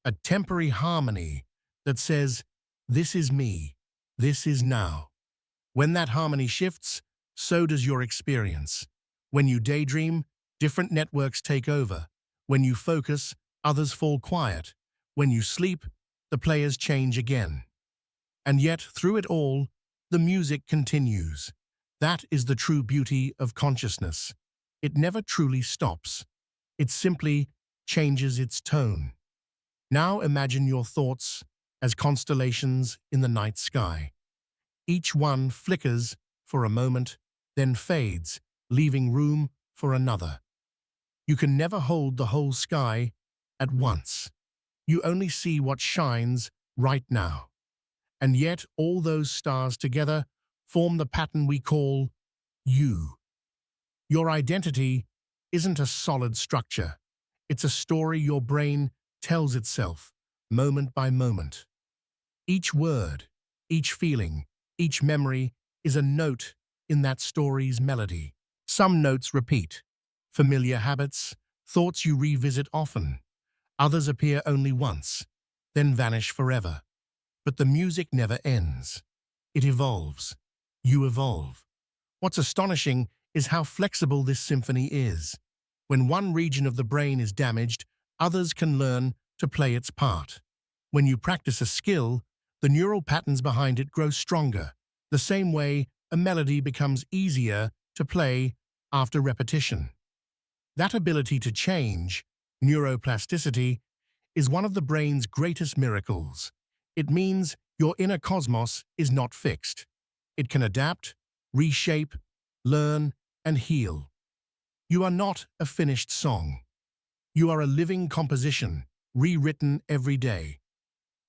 A temporary harmony that says, this is me, this is now. When that harmony shifts, so does your experience. When you daydream, different networks take over. When you focus, others fall quiet. When you sleep, the players change again. And yet, through it all, the music continues. That is the true beauty of consciousness. It never truly stops. It simply changes its tone. Now imagine your thoughts as constellations in the night sky. Each one flickers for a moment, then fades, leaving room for another. You can never hold the whole sky at once. You only see what shines right now. And yet all those stars together form the pattern we call you. Your identity isn't a solid structure. It's a story your brain tells itself, moment by moment. Each word, each feeling, each memory is a note in that story's melody. Some notes repeat, familiar habits, thoughts you revisit often. Others appear only once, then vanish forever. But the music never ends. It evolves. You evolve. What's astonishing is how flexible this symphony is. When one region of the brain is damaged, others can learn to play its part. When you practice a skill, the neural patterns behind it grow stronger, the same way a melody becomes easier to play after repetition. That ability to change, neuroplasticity, is one of the brain's greatest miracles. It means your inner cosmos is not fixed. It can adapt, reshape, learn, and heal. You are not a finished song. You are a living composition, rewritten every day.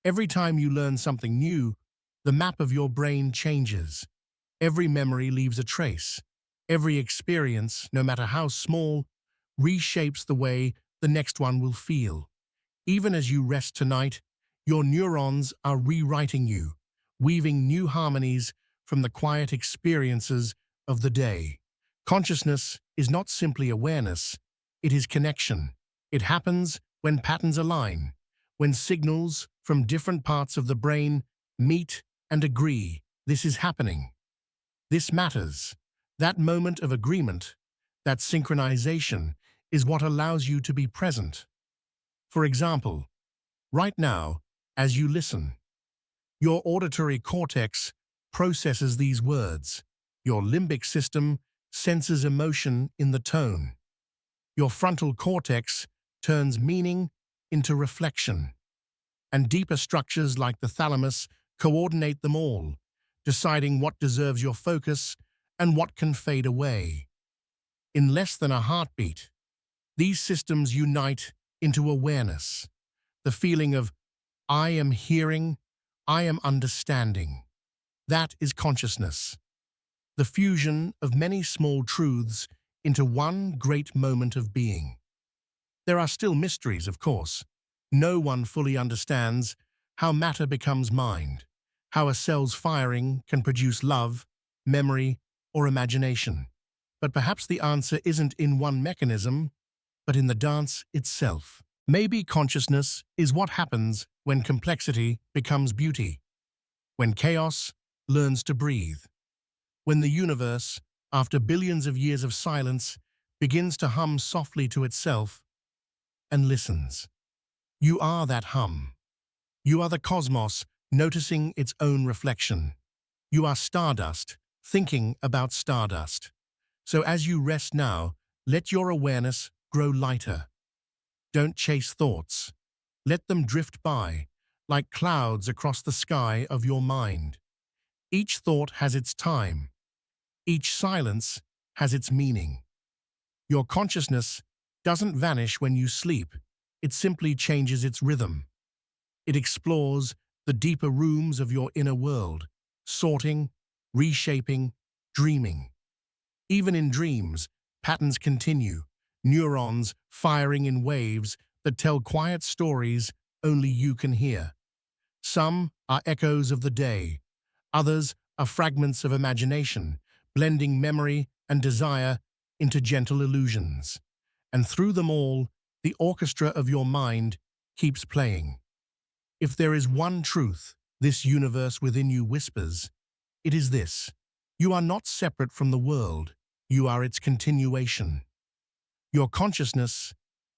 Every time you learn something new, the map of your brain changes. Every memory leaves a trace. Every experience, no matter how small, reshapes the way the next one will feel. Even as you rest tonight, your neurons are rewriting you, weaving new harmonies from the quiet experiences of the day. Consciousness is not simply awareness, it is connection. It happens when patterns align, when signals from different parts of the brain meet and agree. This is happening. This matters. That moment of agreement, that synchronization, is what allows you to be present. For example, right now, as you listen, your auditory cortex processes these words. Your limbic system senses emotion in the tone. Your frontal cortex turns meaning into reflection. And deeper structures like the thalamus coordinate them all, deciding what deserves your focus and what can fade away. In less than a heartbeat, these systems unite into awareness, the feeling of I am hearing, I am understanding. That is consciousness, the fusion of many small truths into one great moment of being. There are still mysteries, of course. No one fully understands how matter becomes mind, how a cell's firing can produce love, memory, or imagination. But perhaps the answer isn't in one mechanism, but in the dance itself. Maybe consciousness is what happens when complexity becomes beauty, when chaos learns to breathe, when the universe, after billions of years of silence, begins to hum softly to itself and listens. You are that hum. You are the cosmos noticing its own reflection. You are stardust thinking about stardust. So as you rest now, let your awareness grow lighter. Don't chase thoughts. Let them drift by, like clouds across the sky of your mind. Each thought has its time. Each silence has its meaning. Your consciousness doesn't vanish when you sleep. It simply changes its rhythm. It explores the deeper rooms of your inner world, sorting, reshaping, dreaming. Even in dreams, patterns continue, neurons firing in waves that tell quiet stories only you can hear. Some are echoes of the day, others are fragments of imagination, blending memory and desire into gentle illusions. And through them all, the orchestra of your mind keeps playing. If there is one truth this universe within you whispers, it is this: you are not separate from the world, you are its continuation. Your consciousness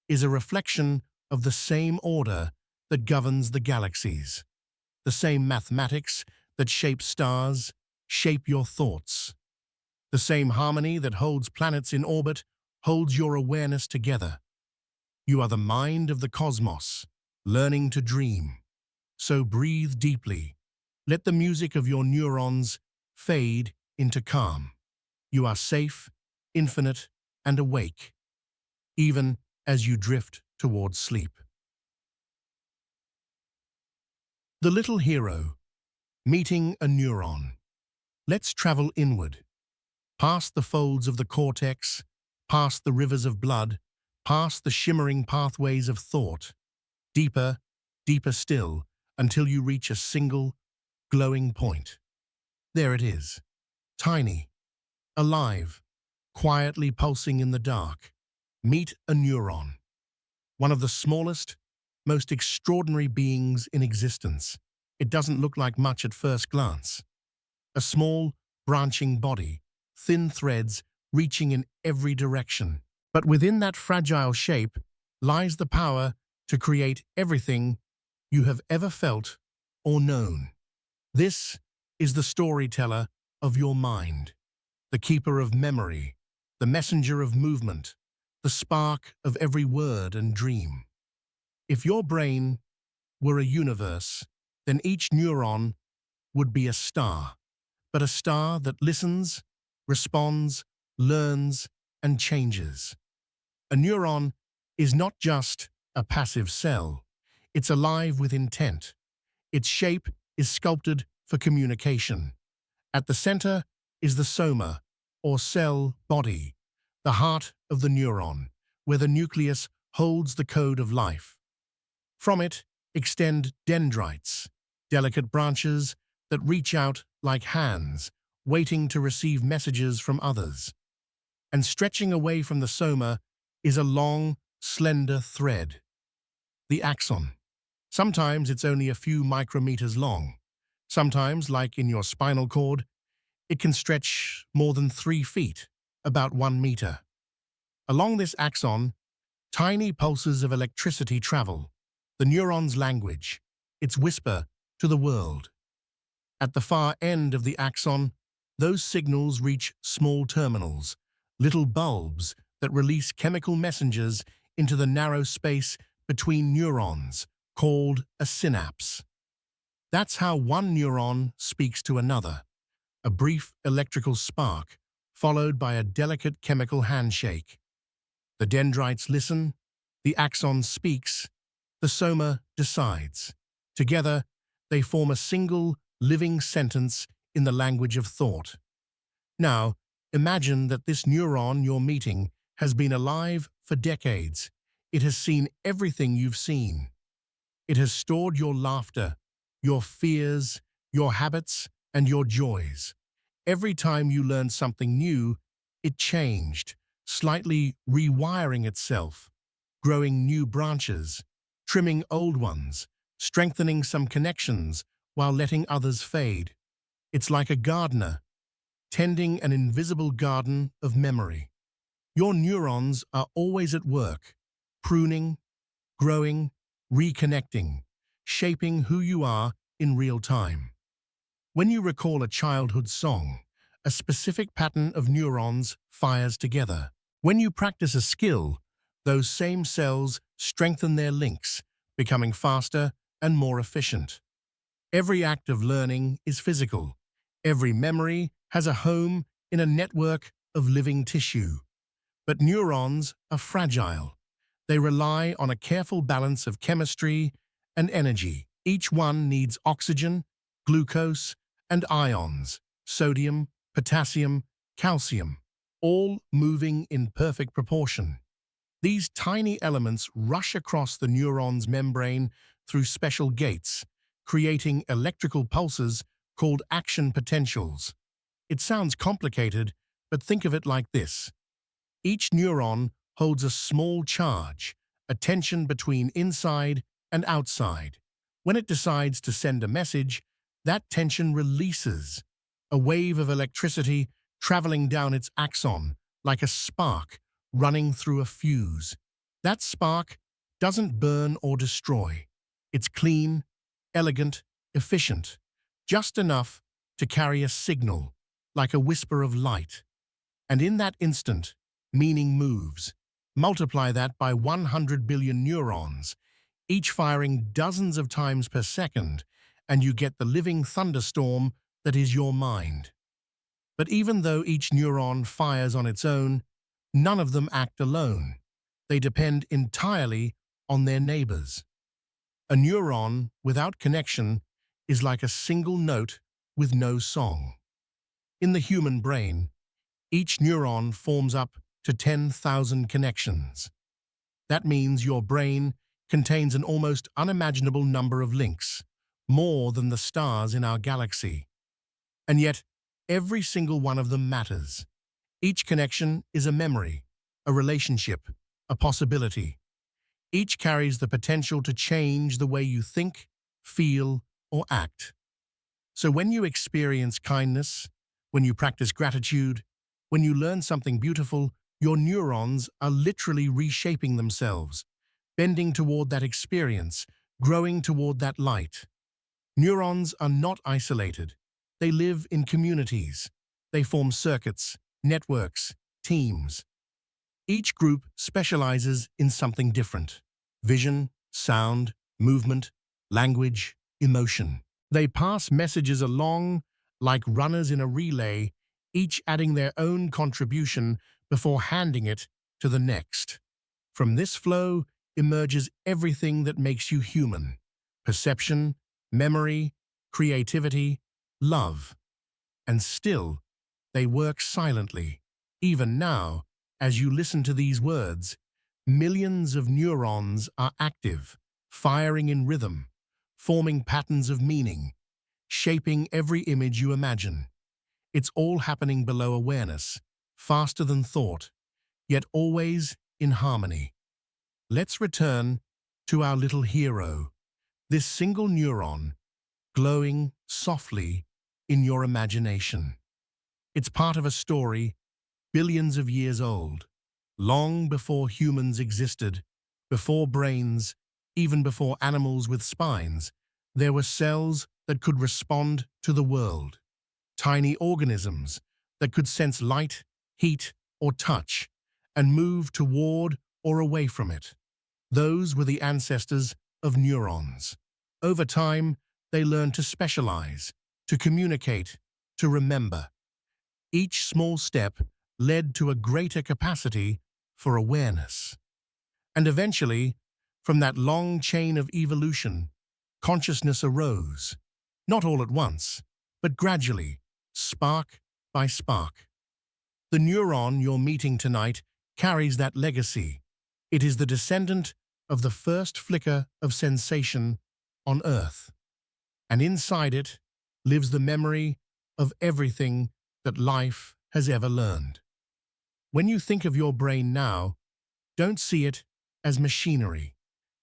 is a reflection of the same order that governs the galaxies, the same mathematics that shape stars, shape your thoughts. The same harmony that holds planets in orbit holds your awareness together. You are the mind of the cosmos, learning to dream. So breathe deeply. Let the music of your neurons fade into calm. You are safe, infinite, and awake, even as you drift towards sleep. The little hero, meeting a neuron. Let's travel inward, past the folds of the cortex, past the rivers of blood, past the shimmering pathways of thought, deeper, deeper still, until you reach a single, glowing point. There it is, tiny, alive, quietly pulsing in the dark. Meet a neuron, one of the smallest, most extraordinary beings in existence. It doesn't look like much at first glance. A small, branching body, thin threads reaching in every direction. But within that fragile shape lies the power to create everything you have ever felt or known. This is the storyteller of your mind, the keeper of memory, the messenger of movement, the spark of every word and dream. If your brain were a universe, then each neuron would be a star, but a star that listens, responds, learns, and changes. A neuron is not just a passive cell. It's alive with intent. Its shape is sculpted for communication. At the center is the soma, or cell body, the heart of the neuron, where the nucleus holds the code of life. From it extend dendrites, delicate branches that reach out like hands, waiting to receive messages from others. And stretching away from the soma is a long, slender thread, the axon. Sometimes it's only a few micrometers long. Sometimes, like in your spinal cord, it can stretch more than 3 feet, about 1 meter. Along this axon, tiny pulses of electricity travel, the neuron's language, its whisper to the world. At the far end of the axon, those signals reach small terminals, little bulbs that release chemical messengers into the narrow space between neurons, called a synapse. That's how one neuron speaks to another, a brief electrical spark, followed by a delicate chemical handshake. The dendrites listen, the axon speaks, the soma decides. Together, they form a single, living sentence in the language of thought. Now, imagine that this neuron you're meeting has been alive for decades. It has seen everything you've seen. It has stored your laughter, your fears, your habits, and your joys. Every time you learned something new, it changed, slightly rewiring itself, growing new branches, trimming old ones, strengthening some connections while letting others fade. It's like a gardener, tending an invisible garden of memory. Your neurons are always at work, pruning, growing, reconnecting, shaping who you are in real time. When you recall a childhood song, a specific pattern of neurons fires together. When you practice a skill, those same cells strengthen their links, becoming faster and more efficient. Every act of learning is physical. Every memory has a home in a network of living tissue. But neurons are fragile. They rely on a careful balance of chemistry and energy. Each one needs oxygen, glucose, and ions, sodium, potassium, calcium, all moving in perfect proportion. These tiny elements rush across the neuron's membrane through special gates, creating electrical pulses called action potentials. It sounds complicated, but think of it like this. Each neuron holds a small charge, a tension between inside and outside. When it decides to send a message, that tension releases, a wave of electricity traveling down its axon like a spark running through a fuse. That spark doesn't burn or destroy. It's clean, elegant, efficient, just enough to carry a signal, like a whisper of light. And in that instant, meaning moves. Multiply that by 100 billion neurons, each firing dozens of times per second, and you get the living thunderstorm that is your mind. But even though each neuron fires on its own, none of them act alone. They depend entirely on their neighbors. A neuron without connection is like a single note with no song. In the human brain, each neuron forms up to 10,000 connections. That means your brain contains an almost unimaginable number of links, more than the stars in our galaxy. And yet, every single one of them matters. Each connection is a memory, a relationship, a possibility. Each carries the potential to change the way you think, feel, or act. So when you experience kindness, when you practice gratitude, when you learn something beautiful, your neurons are literally reshaping themselves, bending toward that experience, growing toward that light. Neurons are not isolated. They live in communities. They form circuits, networks, teams. Each group specializes in something different: vision, sound, movement, language, emotion. They pass messages along like runners in a relay, each adding their own contribution before handing it to the next. From this flow emerges everything that makes you human: perception, memory, creativity, love. And still, they work silently. Even now, as you listen to these words, millions of neurons are active, firing in rhythm, forming patterns of meaning, shaping every image you imagine. It's all happening below awareness, faster than thought, yet always in harmony. Let's return to our little hero, this single neuron, glowing softly in your imagination. It's part of a story billions of years old, long before humans existed, before brains, even before animals with spines. There were cells that could respond to the world, tiny organisms that could sense light, heat, or touch, and move toward or away from it. Those were the ancestors of neurons. Over time, they learned to specialize, to communicate, to remember. Each small step led to a greater capacity for awareness. And eventually, from that long chain of evolution, consciousness arose, not all at once, but gradually, spark by spark. The neuron you're meeting tonight carries that legacy. It is the descendant of the first flicker of sensation on Earth. And inside it lives the memory of everything that life has ever learned. When you think of your brain now, don't see it as machinery.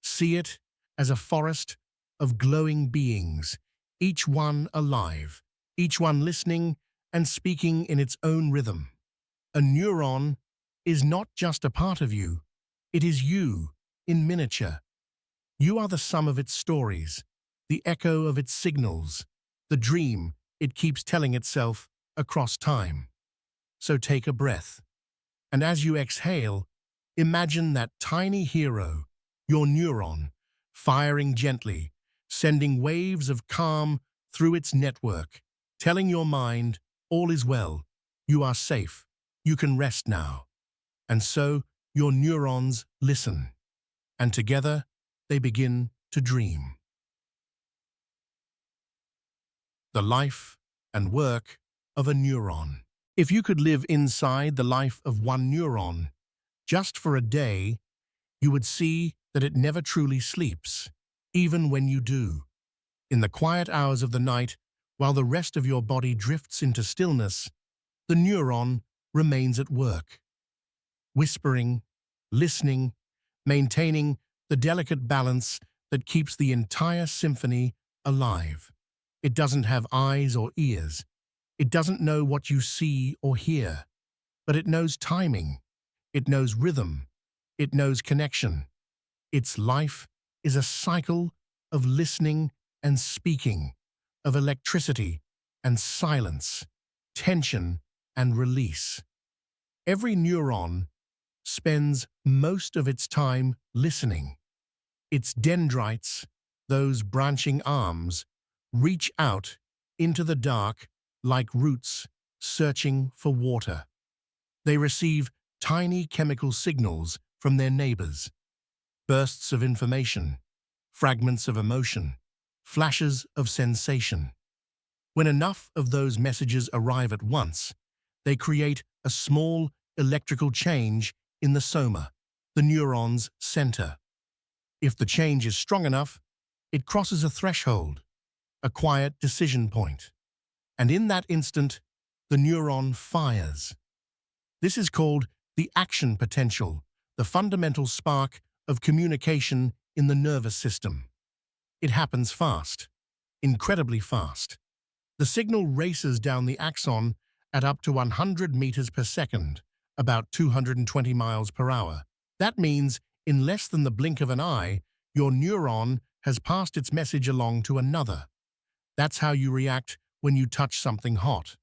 See it as a forest of glowing beings, each one alive, each one listening and speaking in its own rhythm. A neuron is not just a part of you, it is you in miniature. You are the sum of its stories, the echo of its signals, the dream it keeps telling itself across time. So take a breath. And as you exhale, imagine that tiny hero, your neuron, firing gently, sending waves of calm through its network, telling your mind, all is well, you are safe, you can rest now. And so your neurons listen, and together they begin to dream. The life and work of a neuron. If you could live inside the life of one neuron, just for a day, you would see that it never truly sleeps, even when you do. In the quiet hours of the night, while the rest of your body drifts into stillness, the neuron remains at work, whispering, listening, maintaining the delicate balance that keeps the entire symphony alive. It doesn't have eyes or ears. It doesn't know what you see or hear, but it knows timing. It knows rhythm. It knows connection. Its life is a cycle of listening and speaking, of electricity and silence, tension and release. Every neuron spends most of its time listening. Its dendrites, those branching arms, reach out into the dark like roots searching for water. They receive tiny chemical signals from their neighbors, bursts of information, fragments of emotion, flashes of sensation. When enough of those messages arrive at once, they create a small electrical change in the soma, the neuron's center. If the change is strong enough, it crosses a threshold, a quiet decision point. And in that instant, the neuron fires. This is called the action potential, the fundamental spark of communication in the nervous system. It happens fast, incredibly fast. The signal races down the axon at up to 100 meters per second, about 220 miles per hour. That means, in less than the blink of an eye, your neuron has passed its message along to another. That's how you react when you touch something hot.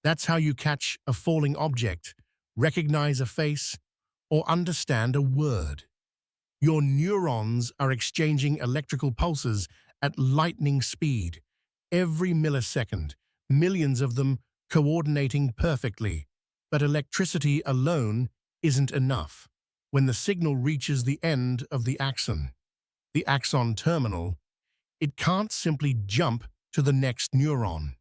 That's how you catch a falling object, recognize a face, or understand a word. Your neurons are exchanging electrical pulses at lightning speed, every millisecond, millions of them coordinating perfectly. But electricity alone isn't enough. When the signal reaches the end of the axon terminal, it can't simply jump to the next neuron.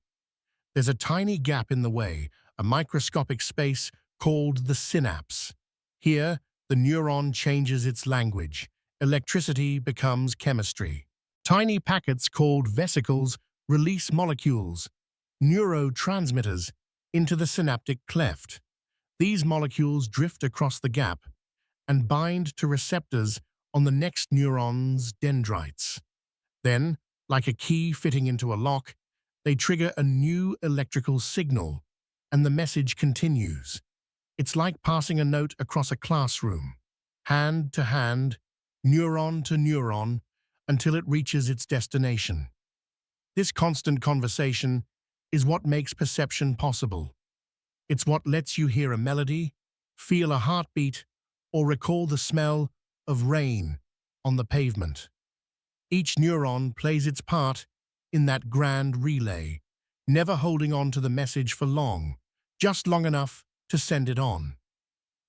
There's a tiny gap in the way, a microscopic space called the synapse. Here, the neuron changes its language. Electricity becomes chemistry. Tiny packets called vesicles release molecules, neurotransmitters, into the synaptic cleft. These molecules drift across the gap and bind to receptors on the next neuron's dendrites. Then, like a key fitting into a lock, they trigger a new electrical signal, and the message continues. It's like passing a note across a classroom, hand to hand, neuron to neuron, until it reaches its destination. This constant conversation is what makes perception possible. It's what lets you hear a melody, feel a heartbeat, or recall the smell of rain on the pavement. Each neuron plays its part in that grand relay, never holding on to the message for long, just long enough to send it on.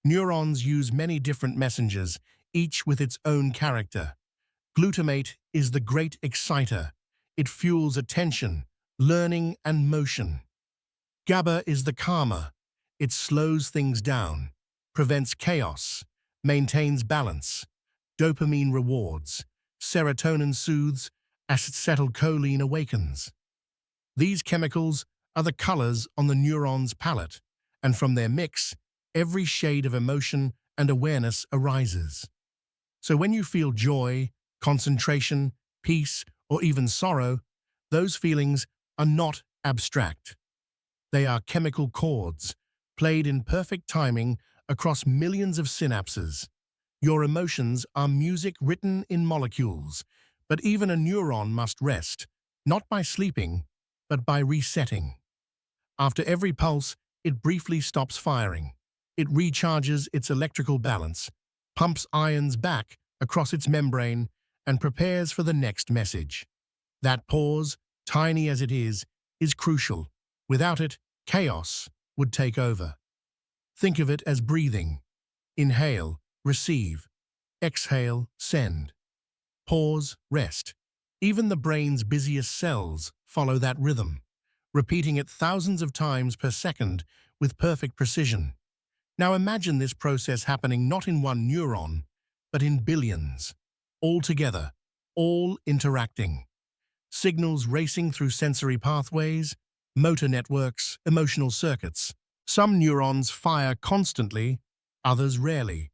Neurons use many different messengers, each with its own character. Glutamate is the great exciter. It fuels attention, learning, and motion. GABA is the calmer. It slows things down, prevents chaos, maintains balance. Dopamine rewards. Serotonin soothes. Acetylcholine awakens. These chemicals are the colors on the neuron's palette, and from their mix, every shade of emotion and awareness arises. So when you feel joy, concentration, peace, or even sorrow, those feelings are not abstract. They are chemical chords, played in perfect timing across millions of synapses. Your emotions are music written in molecules, but even a neuron must rest, not by sleeping, but by resetting. After every pulse, it briefly stops firing. It recharges its electrical balance, pumps ions back across its membrane, and prepares for the next message. That pause, tiny as it is crucial. Without it, chaos would take over. Think of it as breathing. Inhale, receive. Exhale, send. Pause, rest. Even the brain's busiest cells follow that rhythm, repeating it thousands of times per second with perfect precision. Now imagine this process happening not in one neuron, but in billions, all together, all interacting. Signals racing through sensory pathways, motor networks, emotional circuits. Some neurons fire constantly, others rarely.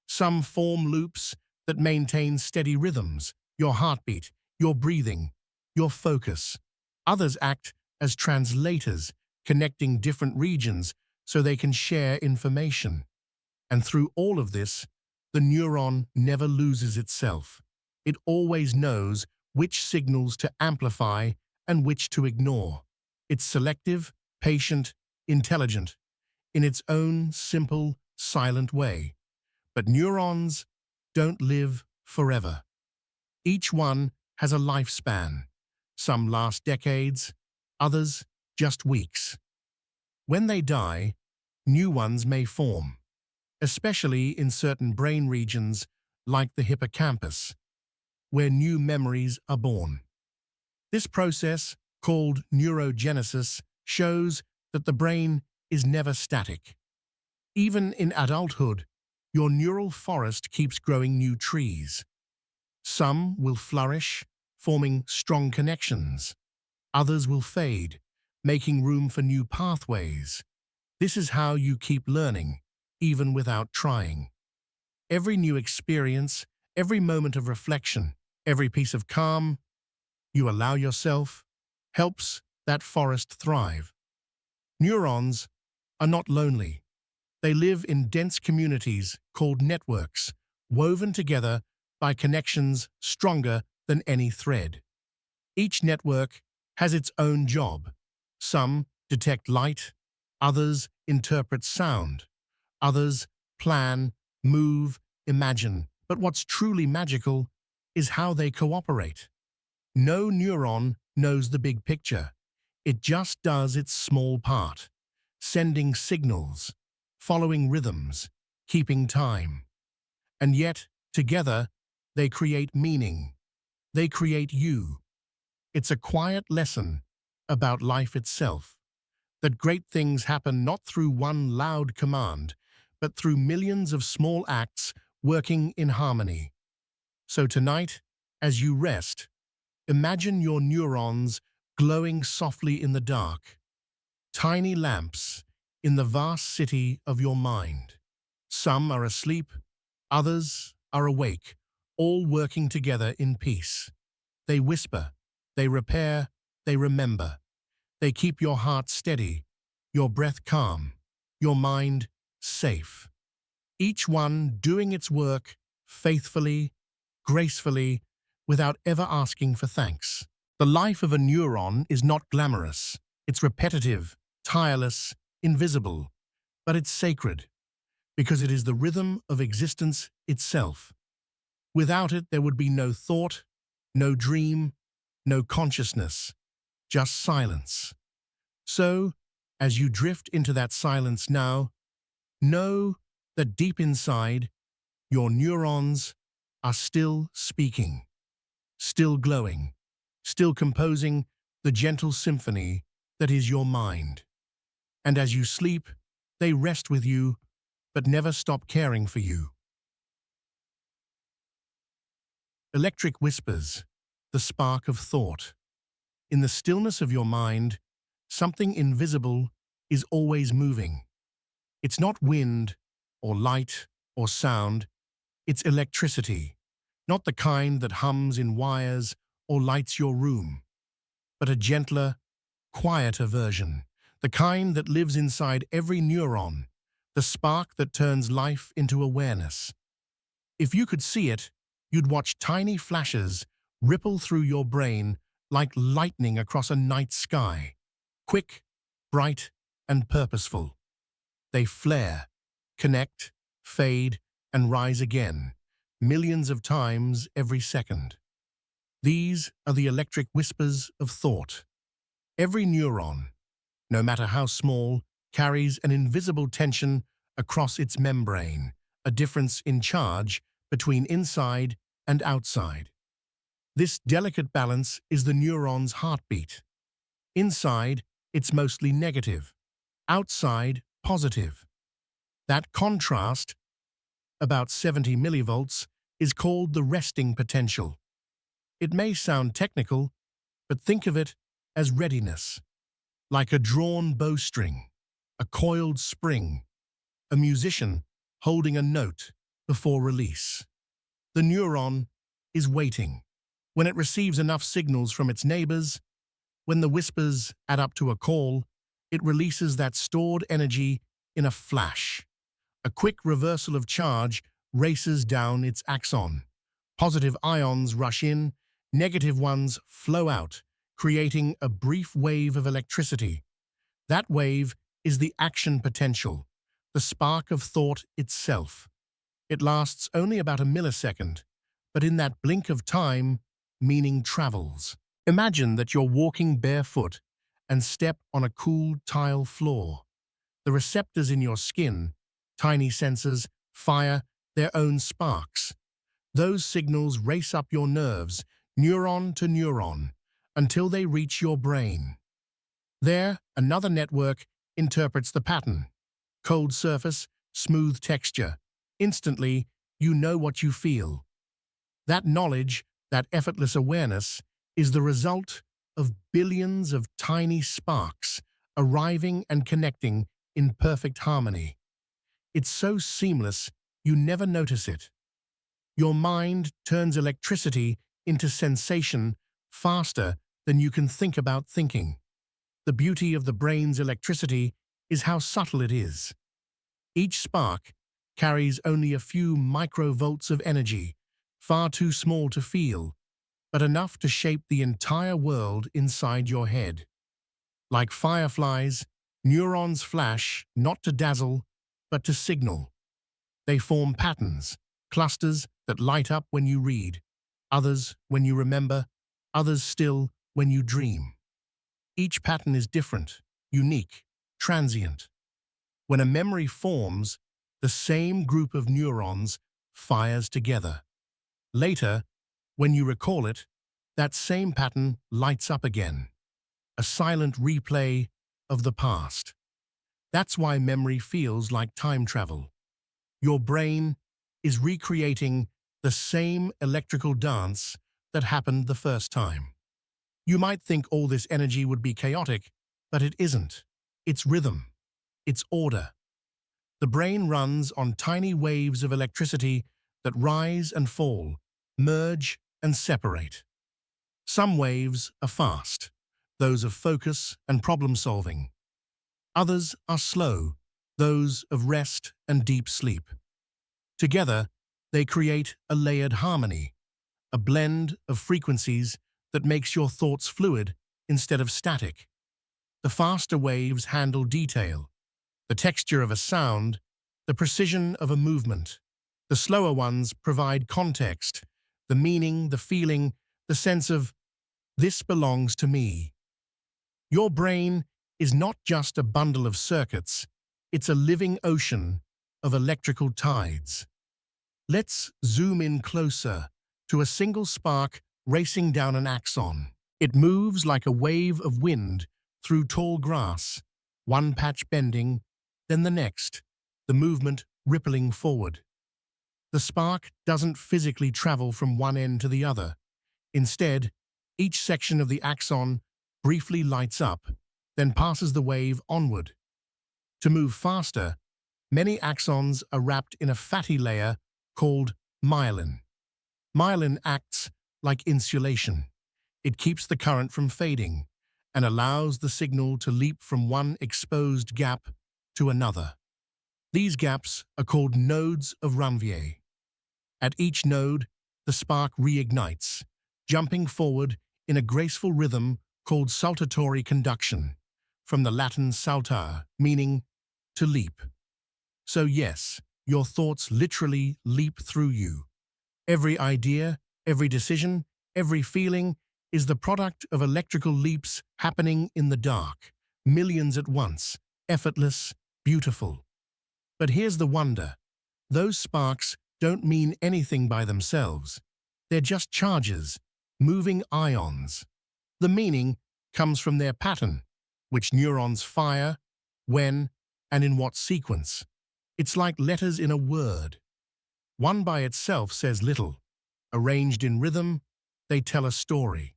Some form loops that maintain steady rhythms, your heartbeat, your breathing, your focus. Others act as translators, connecting different regions so they can share information. And through all of this, the neuron never loses itself. It always knows which signals to amplify and which to ignore. It's selective, patient, intelligent, in its own simple, silent way. But neurons don't live forever. Each one has a lifespan. Some last decades, others just weeks. When they die, new ones may form, especially in certain brain regions like the hippocampus, where new memories are born. This process, called neurogenesis, shows that the brain is never static. Even in adulthood, your neural forest keeps growing new trees. Some will flourish, forming strong connections. Others will fade, making room for new pathways. This is how you keep learning, even without trying. Every new experience, every moment of reflection, every piece of calm you allow yourself helps that forest thrive. Neurons are not lonely. They live in dense communities called networks, woven together by connections stronger than any thread. Each network has its own job. Some detect light, others interpret sound, others plan, move, imagine. But what's truly magical is how they cooperate. No neuron knows the big picture. It just does its small part, sending signals, following rhythms, keeping time. And yet, together, they create meaning. They create you. It's a quiet lesson about life itself, that great things happen not through one loud command, but through millions of small acts working in harmony. So tonight, as you rest, imagine your neurons glowing softly in the dark, tiny lamps in the vast city of your mind. Some are asleep, others are awake, all working together in peace. They whisper, they repair, they remember. They keep your heart steady, your breath calm, your mind safe. Each one doing its work faithfully, gracefully, without ever asking for thanks. The life of a neuron is not glamorous. It's repetitive, tireless, invisible, but it's sacred, because it is the rhythm of existence itself. Without it, there would be no thought, no dream, no consciousness, just silence. So, as you drift into that silence now, know that deep inside, your neurons are still speaking, still glowing, still composing the gentle symphony that is your mind. And as you sleep, they rest with you, but never stop caring for you. Electric whispers, the spark of thought. In the stillness of your mind, something invisible is always moving. It's not wind, or light, or sound. It's electricity, not the kind that hums in wires or lights your room, but a gentler, quieter version, the kind that lives inside every neuron, the spark that turns life into awareness. If you could see it, you'd watch tiny flashes ripple through your brain like lightning across a night sky, quick, bright, and purposeful. They flare, connect, fade, and rise again, millions of times every second. These are the electric whispers of thought. Every neuron, no matter how small, carries an invisible tension across its membrane, a difference in charge between inside and outside. This delicate balance is the neuron's heartbeat. Inside, it's mostly negative. Outside, positive. That contrast, about 70 millivolts, is called the resting potential. It may sound technical, but think of it as readiness, like a drawn bowstring, a coiled spring, a musician holding a note before release. The neuron is waiting. When it receives enough signals from its neighbors, when the whispers add up to a call, it releases that stored energy in a flash. A quick reversal of charge races down its axon. Positive ions rush in, negative ones flow out, creating a brief wave of electricity. That wave is the action potential, the spark of thought itself. It lasts only about a millisecond, but in that blink of time, meaning travels. Imagine that you're walking barefoot and step on a cool tile floor. The receptors in your skin, tiny sensors, fire their own sparks. Those signals race up your nerves, neuron to neuron, until they reach your brain. There, another network interprets the pattern. Cold surface, smooth texture. Instantly, you know what you feel. That knowledge, that effortless awareness, is the result of billions of tiny sparks arriving and connecting in perfect harmony. It's so seamless, you never notice it. Your mind turns electricity into sensation faster than you can think about thinking. The beauty of the brain's electricity is how subtle it is. Each spark carries only a few microvolts of energy, far too small to feel, but enough to shape the entire world inside your head. Like fireflies, neurons flash not to dazzle, but to signal. They form patterns, clusters that light up when you read, others when you remember, others still when you dream. Each pattern is different, unique, transient. When a memory forms, the same group of neurons fires together. Later, when you recall it, that same pattern lights up again, a silent replay of the past. That's why memory feels like time travel. Your brain is recreating the same electrical dance that happened the first time. You might think all this energy would be chaotic, but it isn't. It's rhythm. It's order. The brain runs on tiny waves of electricity that rise and fall, merge and separate. Some waves are fast, those of focus and problem-solving. Others are slow, those of rest and deep sleep. Together, they create a layered harmony, a blend of frequencies that makes your thoughts fluid instead of static. The faster waves handle detail, the texture of a sound, the precision of a movement. The slower ones provide context, the meaning, the feeling, the sense of, this belongs to me. Your brain is not just a bundle of circuits, it's a living ocean of electrical tides. Let's zoom in closer to a single spark racing down an axon. It moves like a wave of wind through tall grass, one patch bending, then the next, the movement rippling forward. The spark doesn't physically travel from one end to the other. Instead, each section of the axon briefly lights up, then passes the wave onward. To move faster, many axons are wrapped in a fatty layer called myelin. Myelin acts like insulation. It keeps the current from fading and allows the signal to leap from one exposed gap to another. These gaps are called nodes of Ranvier. At each node, the spark reignites, jumping forward in a graceful rhythm called saltatory conduction, from the Latin saltare, meaning to leap. So yes, your thoughts literally leap through you. Every idea, every decision, every feeling is the product of electrical leaps happening in the dark, millions at once, effortless, beautiful. But here's the wonder. Those sparks don't mean anything by themselves. They're just charges, moving ions. The meaning comes from their pattern, which neurons fire, when, and in what sequence. It's like letters in a word. One by itself says little. Arranged in rhythm, they tell a story.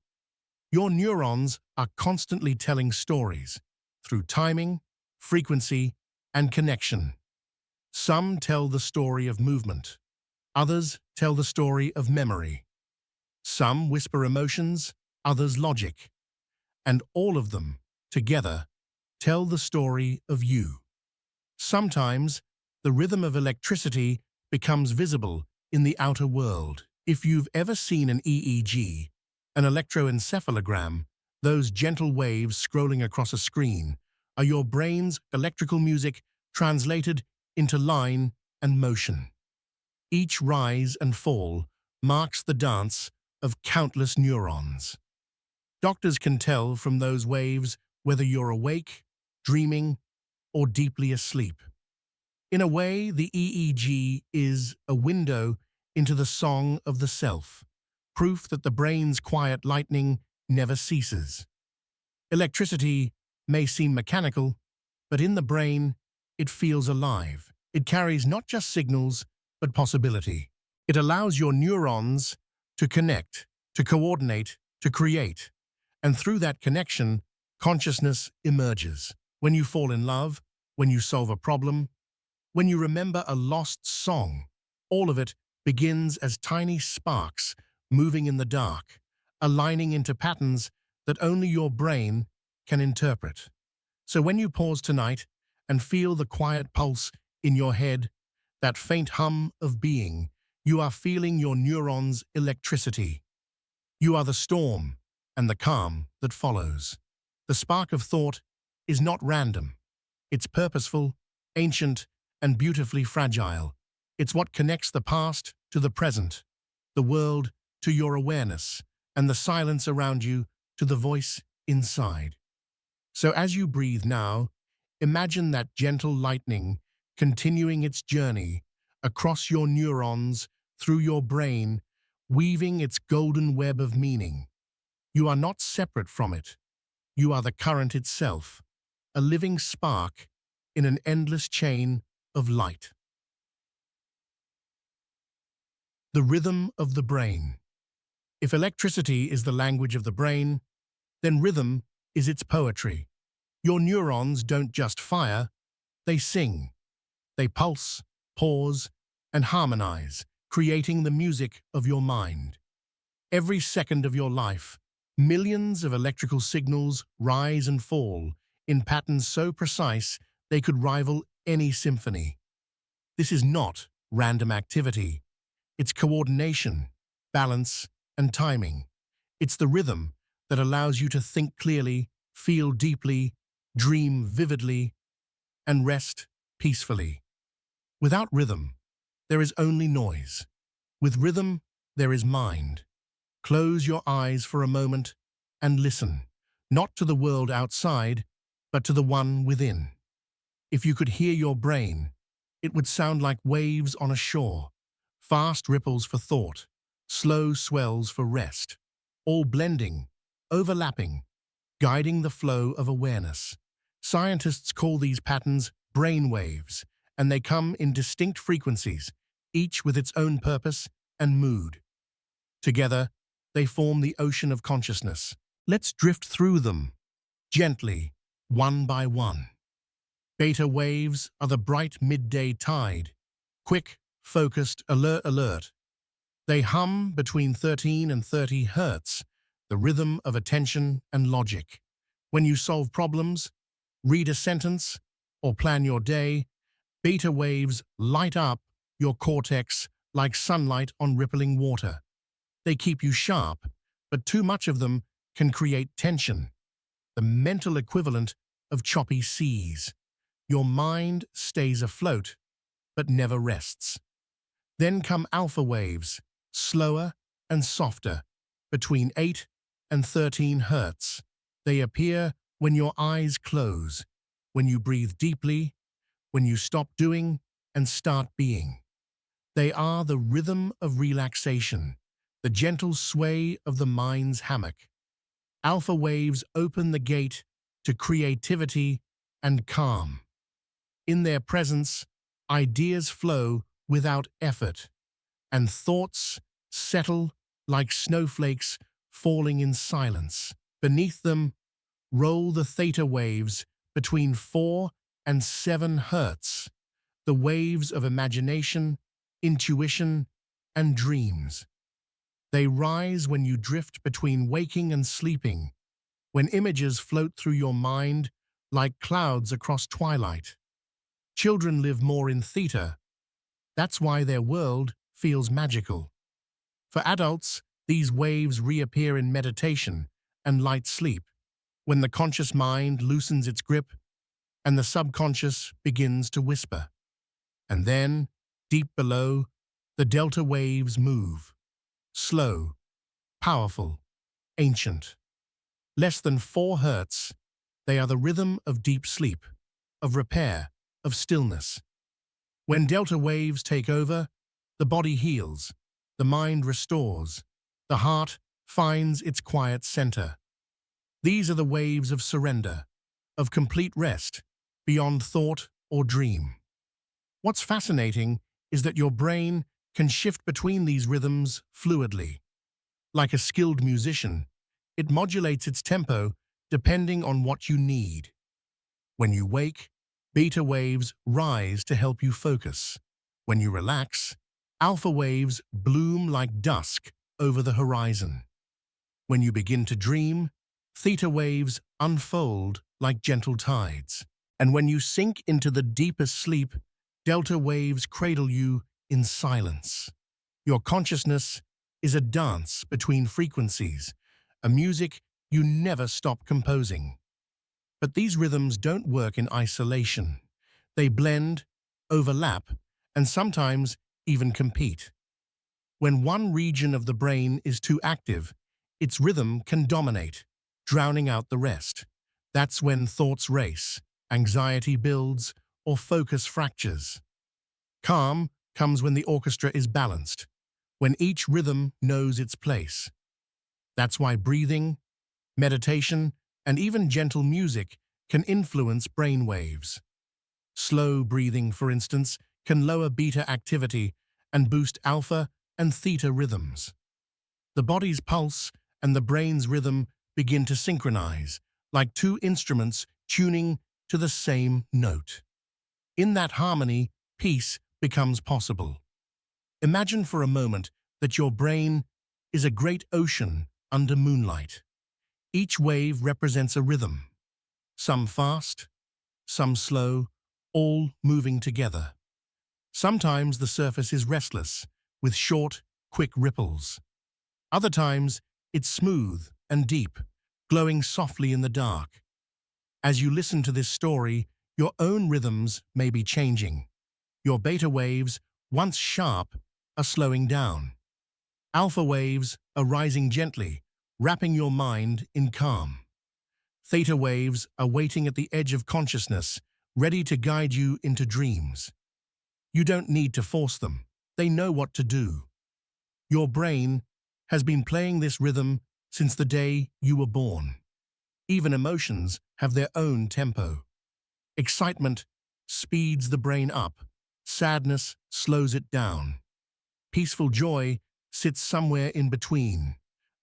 Your neurons are constantly telling stories through timing, frequency, and connection. Some tell the story of movement. Others tell the story of memory. Some whisper emotions, others logic. And all of them, together, tell the story of you. Sometimes, the rhythm of electricity becomes visible in the outer world. If you've ever seen an EEG, an electroencephalogram, Those gentle waves scrolling across a screen are your brain's electrical music translated into line and motion. Each rise and fall marks the dance of countless neurons. Doctors can tell from those waves whether you're awake, dreaming, or deeply asleep. In a way, the EEG is a window into the song of the self, proof that the brain's quiet lightning never ceases. Electricity may seem mechanical, but in the brain, it feels alive. It carries not just signals, but possibility. It allows your neurons to connect, to coordinate, to create. And through that connection, consciousness emerges. When you fall in love, when you solve a problem, when you remember a lost song, all of it begins as tiny sparks moving in the dark, aligning into patterns that only your brain can interpret. So when you pause tonight and feel the quiet pulse in your head, that faint hum of being, you are feeling your neurons' electricity. You are the storm and the calm that follows. The spark of thought is not random. It's purposeful, ancient, and beautifully fragile. It's what connects the past to the present, the world to your awareness, and the silence around you to the voice inside. So as you breathe now, imagine that gentle lightning continuing its journey across your neurons, through your brain, weaving its golden web of meaning. You are not separate from it. You are the current itself, a living spark in an endless chain of light. The rhythm of the brain. If electricity is the language of the brain, then rhythm is its poetry. Your neurons don't just fire, they sing. They pulse, pause, and harmonize, creating the music of your mind. Every second of your life, millions of electrical signals rise and fall in patterns so precise they could rival any symphony. This is not random activity. It's coordination, balance, and timing. It's the rhythm that allows you to think clearly, feel deeply, dream vividly, and rest peacefully. Without rhythm, there is only noise. With rhythm, there is mind. Close your eyes for a moment and listen, not to the world outside, but to the one within. If you could hear your brain, it would sound like waves on a shore, fast ripples for thought, slow swells for rest, all blending, overlapping, guiding the flow of awareness. Scientists call these patterns brain waves, and they come in distinct frequencies, each with its own purpose and mood. Together, they form the ocean of consciousness. Let's drift through them, gently, one by one. Beta waves are the bright midday tide, quick, focused, alert. They hum between 13 and 30 hertz, the rhythm of attention and logic. When you solve problems, read a sentence, or plan your day, beta waves light up your cortex like sunlight on rippling water. They keep you sharp, but too much of them can create tension, the mental equivalent of choppy seas. Your mind stays afloat, but never rests. Then come alpha waves, slower and softer, between 8 and 13 hertz. They appear when your eyes close, when you breathe deeply, when you stop doing and start being. They are the rhythm of relaxation, the gentle sway of the mind's hammock. Alpha waves open the gate to creativity and calm. In their presence, ideas flow without effort, and thoughts settle like snowflakes falling in silence. Beneath them roll the theta waves between 4 and 7 hertz, the waves of imagination, intuition, and dreams. They rise when you drift between waking and sleeping, when images float through your mind like clouds across twilight. Children live more in theta. That's why their world feels magical. For adults, these waves reappear in meditation, and light sleep, when the conscious mind loosens its grip and the subconscious begins to whisper. And then, deep below, the delta waves move, slow, powerful, ancient. Less than 4 hertz, they are the rhythm of deep sleep, of repair, of stillness. When delta waves take over, the body heals, the mind restores, the heart finds its quiet center. These are the waves of surrender, of complete rest, beyond thought or dream. What's fascinating is that your brain can shift between these rhythms fluidly. Like a skilled musician, it modulates its tempo depending on what you need. When you wake, beta waves rise to help you focus. When you relax, alpha waves bloom like dusk over the horizon. When you begin to dream, theta waves unfold like gentle tides. And when you sink into the deepest sleep, delta waves cradle you in silence. Your consciousness is a dance between frequencies, a music you never stop composing. But these rhythms don't work in isolation. They blend, overlap, and sometimes even compete. When one region of the brain is too active, its rhythm can dominate, drowning out the rest. That's when thoughts race, anxiety builds, or focus fractures. Calm comes when the orchestra is balanced, when each rhythm knows its place. That's why breathing, meditation, and even gentle music can influence brain waves. Slow breathing, for instance, can lower beta activity and boost alpha and theta rhythms. The body's pulse and the brain's rhythm begin to synchronize, like 2 instruments tuning to the same note. In that harmony, peace becomes possible. Imagine for a moment that your brain is a great ocean under moonlight. Each wave represents a rhythm, some fast, some slow, all moving together. Sometimes the surface is restless, with short, quick ripples. Other times, it's smooth and deep, glowing softly in the dark. As you listen to this story, your own rhythms may be changing. Your beta waves, once sharp, are slowing down. Alpha waves are rising gently, wrapping your mind in calm. Theta waves are waiting at the edge of consciousness, ready to guide you into dreams. You don't need to force them. They know what to do. Your brain has been playing this rhythm since the day you were born. Even emotions have their own tempo. Excitement speeds the brain up. Sadness slows it down. Peaceful joy sits somewhere in between,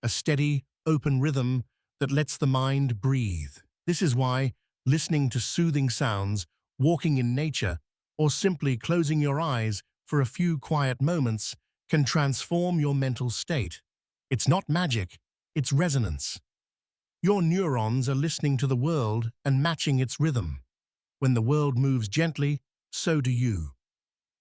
a steady, open rhythm that lets the mind breathe. This is why listening to soothing sounds, walking in nature, or simply closing your eyes for a few quiet moments can transform your mental state. It's not magic, it's resonance. Your neurons are listening to the world and matching its rhythm. When the world moves gently, so do you.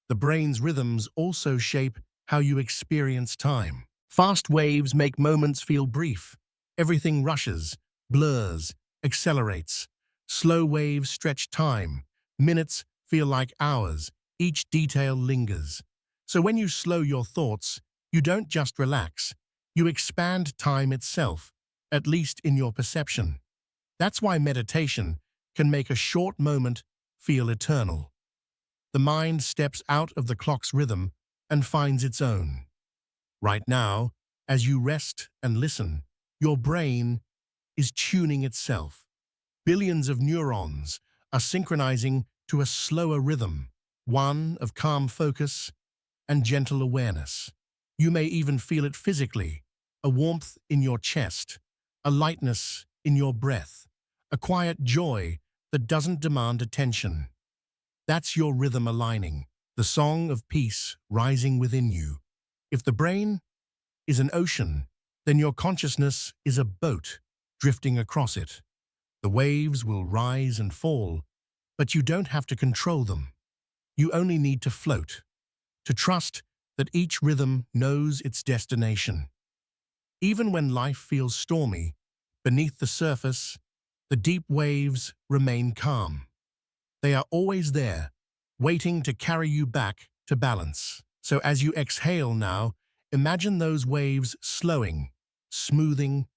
The brain's rhythms also shape how you experience time. Fast waves make moments feel brief. Everything rushes, blurs, accelerates. Slow waves stretch time. Minutes feel like hours. Each detail lingers. So when you slow your thoughts, you don't just relax. You expand time itself, at least in your perception. That's why meditation can make a short moment feel eternal. The mind steps out of the clock's rhythm and finds its own. Right now, as you rest and listen, your brain is tuning itself. Billions of neurons are synchronizing to a slower rhythm, one of calm focus and gentle awareness. You may even feel it physically, a warmth in your chest, a lightness in your breath, a quiet joy that doesn't demand attention. That's your rhythm aligning, the song of peace rising within you. If the brain is an ocean, then your consciousness is a boat drifting across it. The waves will rise and fall, but you don't have to control them. You only need to float, to trust that each rhythm knows its destination. Even when life feels stormy, Beneath the surface, the deep waves remain calm. They are always there, waiting to carry you back to balance. So as you exhale now, imagine those waves slowing, smoothing,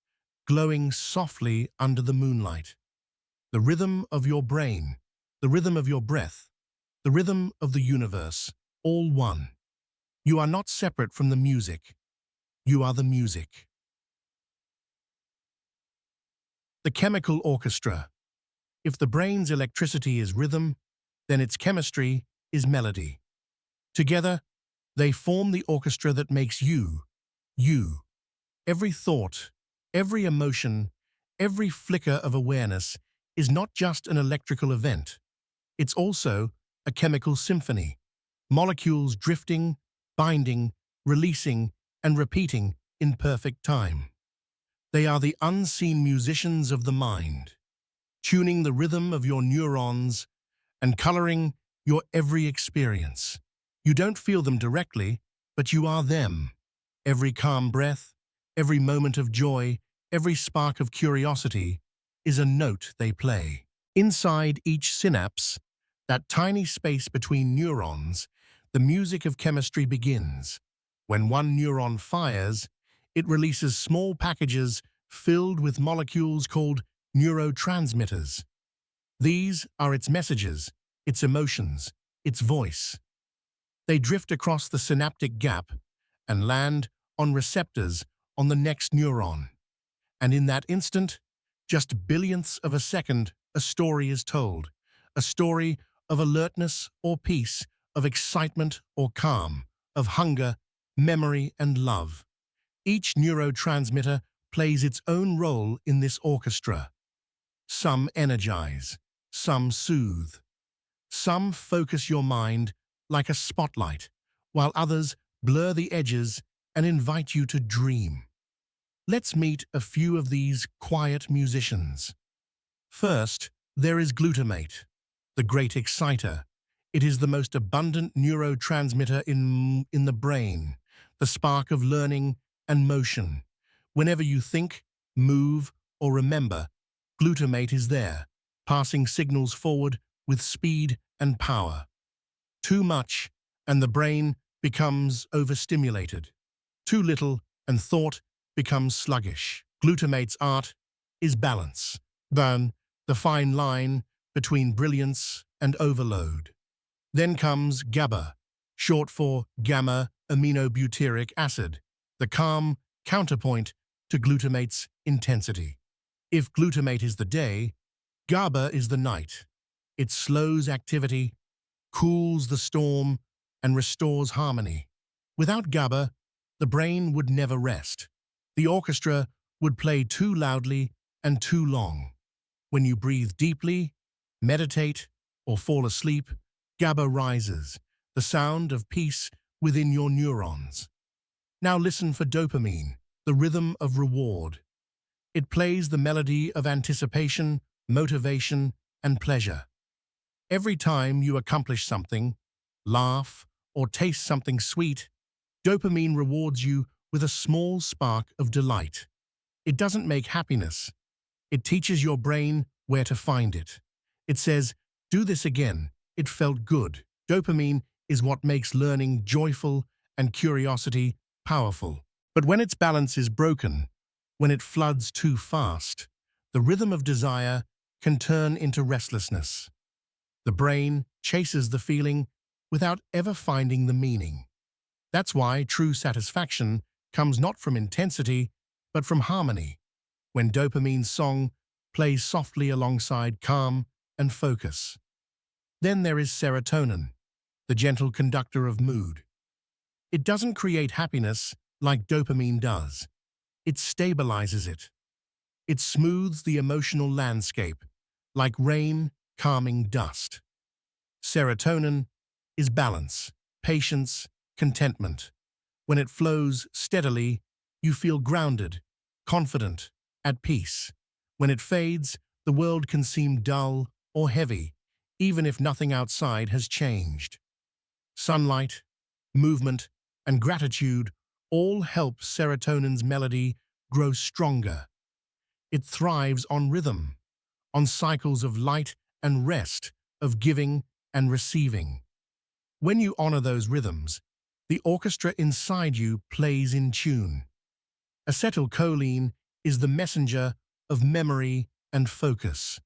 glowing softly under the moonlight. The rhythm of your brain, the rhythm of your breath, the rhythm of the universe, all one. You are not separate from the music. You are the music. The chemical orchestra. If the brain's electricity is rhythm, then its chemistry is melody. Together, they form the orchestra that makes you, you. Every thought, every emotion, every flicker of awareness is not just an electrical event. It's also a chemical symphony. Molecules drifting, binding, releasing, and repeating in perfect time. They are the unseen musicians of the mind, tuning the rhythm of your neurons and coloring your every experience. You don't feel them directly, but you are them. Every calm breath, every moment of joy, every spark of curiosity is a note they play. Inside each synapse, that tiny space between neurons, the music of chemistry begins. When one neuron fires, it releases small packages filled with molecules called neurotransmitters. These are its messages, its emotions, its voice. They drift across the synaptic gap and land on receptors on the next neuron. And in that instant, just billionths of a second, a story is told. A story of alertness or peace, of excitement or calm, of hunger, memory, and love. Each neurotransmitter plays its own role in this orchestra. Some energize, some soothe. Some focus your mind like a spotlight, while others blur the edges and invite you to dream. Let's meet a few of these quiet musicians. First, there is glutamate, the great exciter. It is the most abundant neurotransmitter in the brain, the spark of learning and motion. Whenever you think, move, or remember, glutamate is there, passing signals forward with speed and power. Too much, and the brain becomes overstimulated. Too little, and thought becomes sluggish. Glutamate's art is balance, then the fine line between brilliance and overload. Then comes GABA, short for gamma-aminobutyric acid, the calm counterpoint to glutamate's intensity. If glutamate is the day, GABA is the night. It slows activity, cools the storm, and restores harmony. Without GABA, the brain would never rest. The orchestra would play too loudly and too long. When you breathe deeply, meditate, or fall asleep, GABA rises, the sound of peace within your neurons. Now listen for dopamine, the rhythm of reward. It plays the melody of anticipation, motivation, and pleasure. Every time you accomplish something, laugh, or taste something sweet, dopamine rewards you with a small spark of delight. It doesn't make happiness. It teaches your brain where to find it. It says, do this again. It felt good. Dopamine is what makes learning joyful and curiosity powerful. But when its balance is broken, when it floods too fast, the rhythm of desire can turn into restlessness. The brain chases the feeling without ever finding the meaning. That's why true satisfaction comes not from intensity, but from harmony, when dopamine's song plays softly alongside calm and focus. Then there is serotonin, the gentle conductor of mood. It doesn't create happiness like dopamine does. It stabilizes it. It smooths the emotional landscape, like rain calming dust. Serotonin is balance, patience, contentment. When it flows steadily, you feel grounded, confident, at peace. When it fades, the world can seem dull or heavy, even if nothing outside has changed. Sunlight, movement, and gratitude all help serotonin's melody grow stronger. It thrives on rhythm, on cycles of light and rest, of giving and receiving. When you honor those rhythms, the orchestra inside you plays in tune. Acetylcholine is the messenger of memory and focus.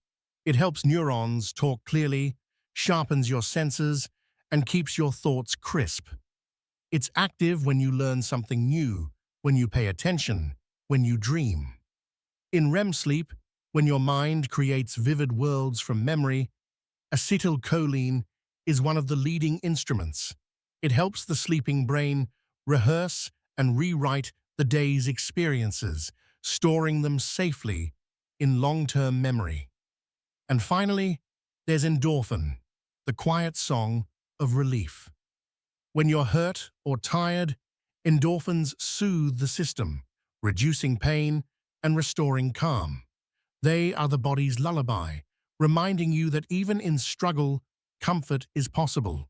It helps neurons talk clearly, sharpens your senses, and keeps your thoughts crisp. It's active when you learn something new, when you pay attention, when you dream. In REM sleep, when your mind creates vivid worlds from memory, acetylcholine is one of the leading instruments. It helps the sleeping brain rehearse and rewrite the day's experiences, storing them safely in long-term memory. And finally, there's endorphin, the quiet song of relief. When you're hurt or tired, endorphins soothe the system, reducing pain and restoring calm. They are the body's lullaby, reminding you that even in struggle, comfort is possible.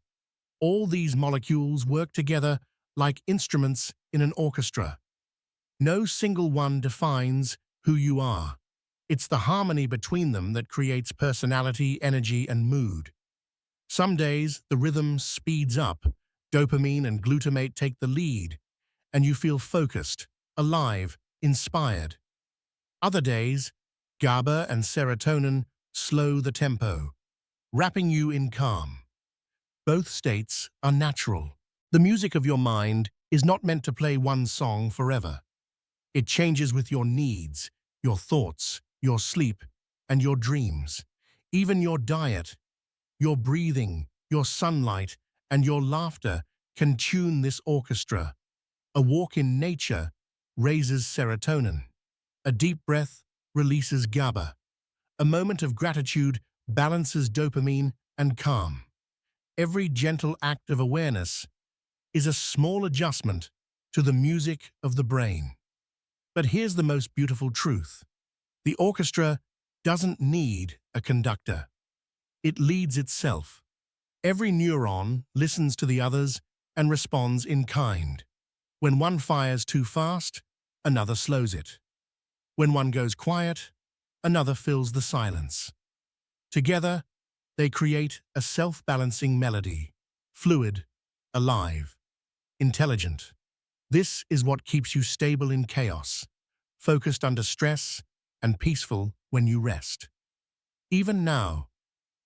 All these molecules work together like instruments in an orchestra. No single one defines who you are. It's the harmony between them that creates personality, energy, and mood. Some days, the rhythm speeds up, dopamine and glutamate take the lead, and you feel focused, alive, inspired. Other days, GABA and serotonin slow the tempo, wrapping you in calm. Both states are natural. The music of your mind is not meant to play one song forever. It changes with your needs, your thoughts, your sleep, and your dreams. Even your diet, your breathing, your sunlight, and your laughter can tune this orchestra. A walk in nature raises serotonin. A deep breath releases GABA. A moment of gratitude balances dopamine and calm. Every gentle act of awareness is a small adjustment to the music of the brain. But here's the most beautiful truth. The orchestra doesn't need a conductor. It leads itself. Every neuron listens to the others and responds in kind. When one fires too fast, another slows it. When one goes quiet, another fills the silence. Together, they create a self-balancing melody, fluid, alive, intelligent. This is what keeps you stable in chaos, focused under stress, and peaceful when you rest. Even now,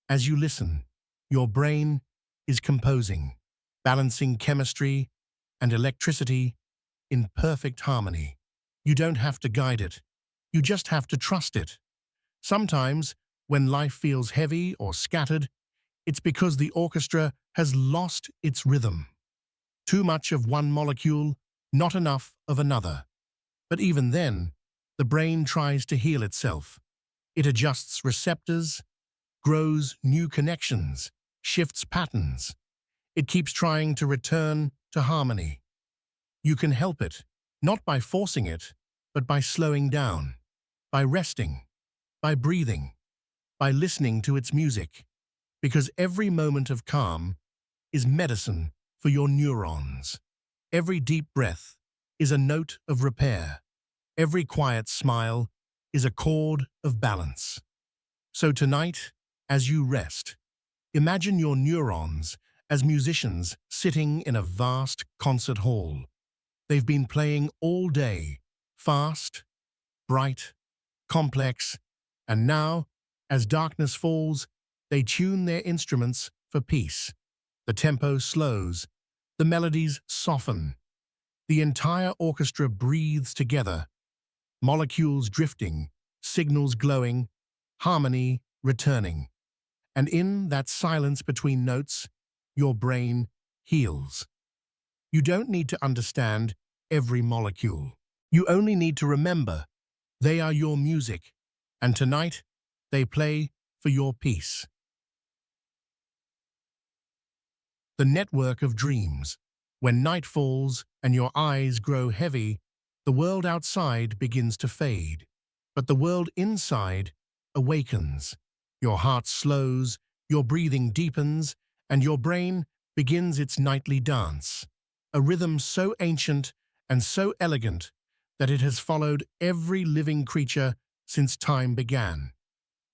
as you listen, your brain is composing, balancing chemistry and electricity in perfect harmony. You don't have to guide it. You just have to trust it. Sometimes, when life feels heavy or scattered, it's because the orchestra has lost its rhythm. Too much of one molecule, not enough of another. But even then, the brain tries to heal itself. It adjusts receptors, grows new connections, shifts patterns. It keeps trying to return to harmony. You can help it, not by forcing it, but by slowing down, by resting, by breathing, by listening to its music. Because every moment of calm is medicine for your neurons. Every deep breath is a note of repair. Every quiet smile is a chord of balance. So tonight, as you rest, imagine your neurons as musicians sitting in a vast concert hall. They've been playing all day, fast, bright, complex, and now, as darkness falls, they tune their instruments for peace. The tempo slows, the melodies soften. The entire orchestra breathes together, molecules drifting, signals glowing, harmony returning. And in that silence between notes, your brain heals. You don't need to understand every molecule. You only need to remember they are your music, and tonight they play for your peace. The network of dreams. When night falls and your eyes grow heavy, the world outside begins to fade. But the world inside awakens. Your heart slows, your breathing deepens, and your brain begins its nightly dance. A rhythm so ancient and so elegant that it has followed every living creature since time began.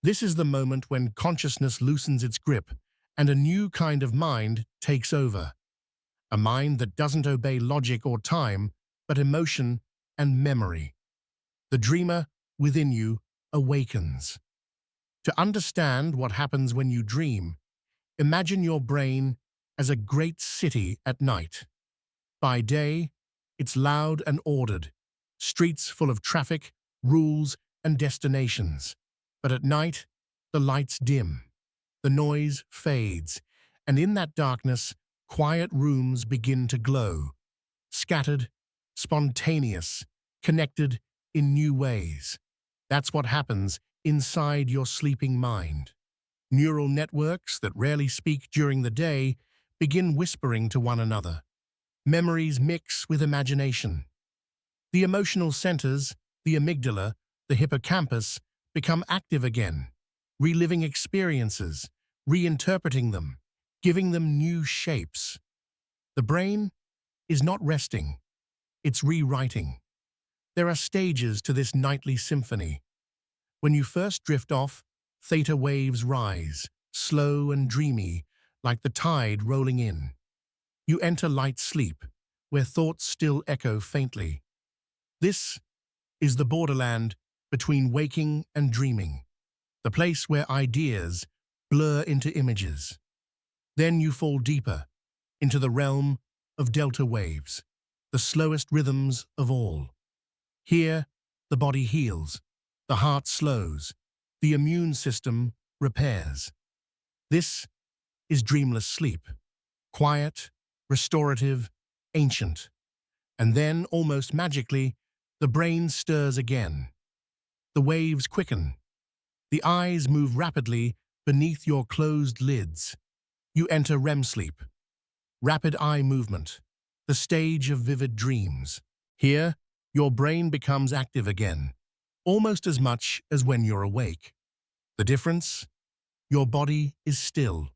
This is the moment when consciousness loosens its grip and a new kind of mind takes over. A mind that doesn't obey logic or time, but emotion and memory. The dreamer within you awakens. To understand what happens when you dream, imagine your brain as a great city at night. By day, it's loud and ordered, streets full of traffic, rules, and destinations. But at night, the lights dim, the noise fades, and in that darkness, quiet rooms begin to glow, scattered, spontaneous, connected in new ways. That's what happens inside your sleeping mind. Neural networks that rarely speak during the day begin whispering to one another. Memories mix with imagination. The emotional centers, the amygdala, the hippocampus, become active again, reliving experiences, reinterpreting them, giving them new shapes. The brain is not resting, it's rewriting. There are stages to this nightly symphony. When you first drift off, theta waves rise, slow and dreamy, like the tide rolling in. You enter light sleep, where thoughts still echo faintly. This is the borderland between waking and dreaming, the place where ideas blur into images. Then you fall deeper, into the realm of delta waves, the slowest rhythms of all. Here, the body heals, the heart slows, the immune system repairs. This is dreamless sleep, quiet, restorative, ancient. And then, almost magically, the brain stirs again. The waves quicken. The eyes move rapidly beneath your closed lids. You enter REM sleep, rapid eye movement, the stage of vivid dreams. Here, your brain becomes active again, almost as much as when you're awake. The difference? Your body is still.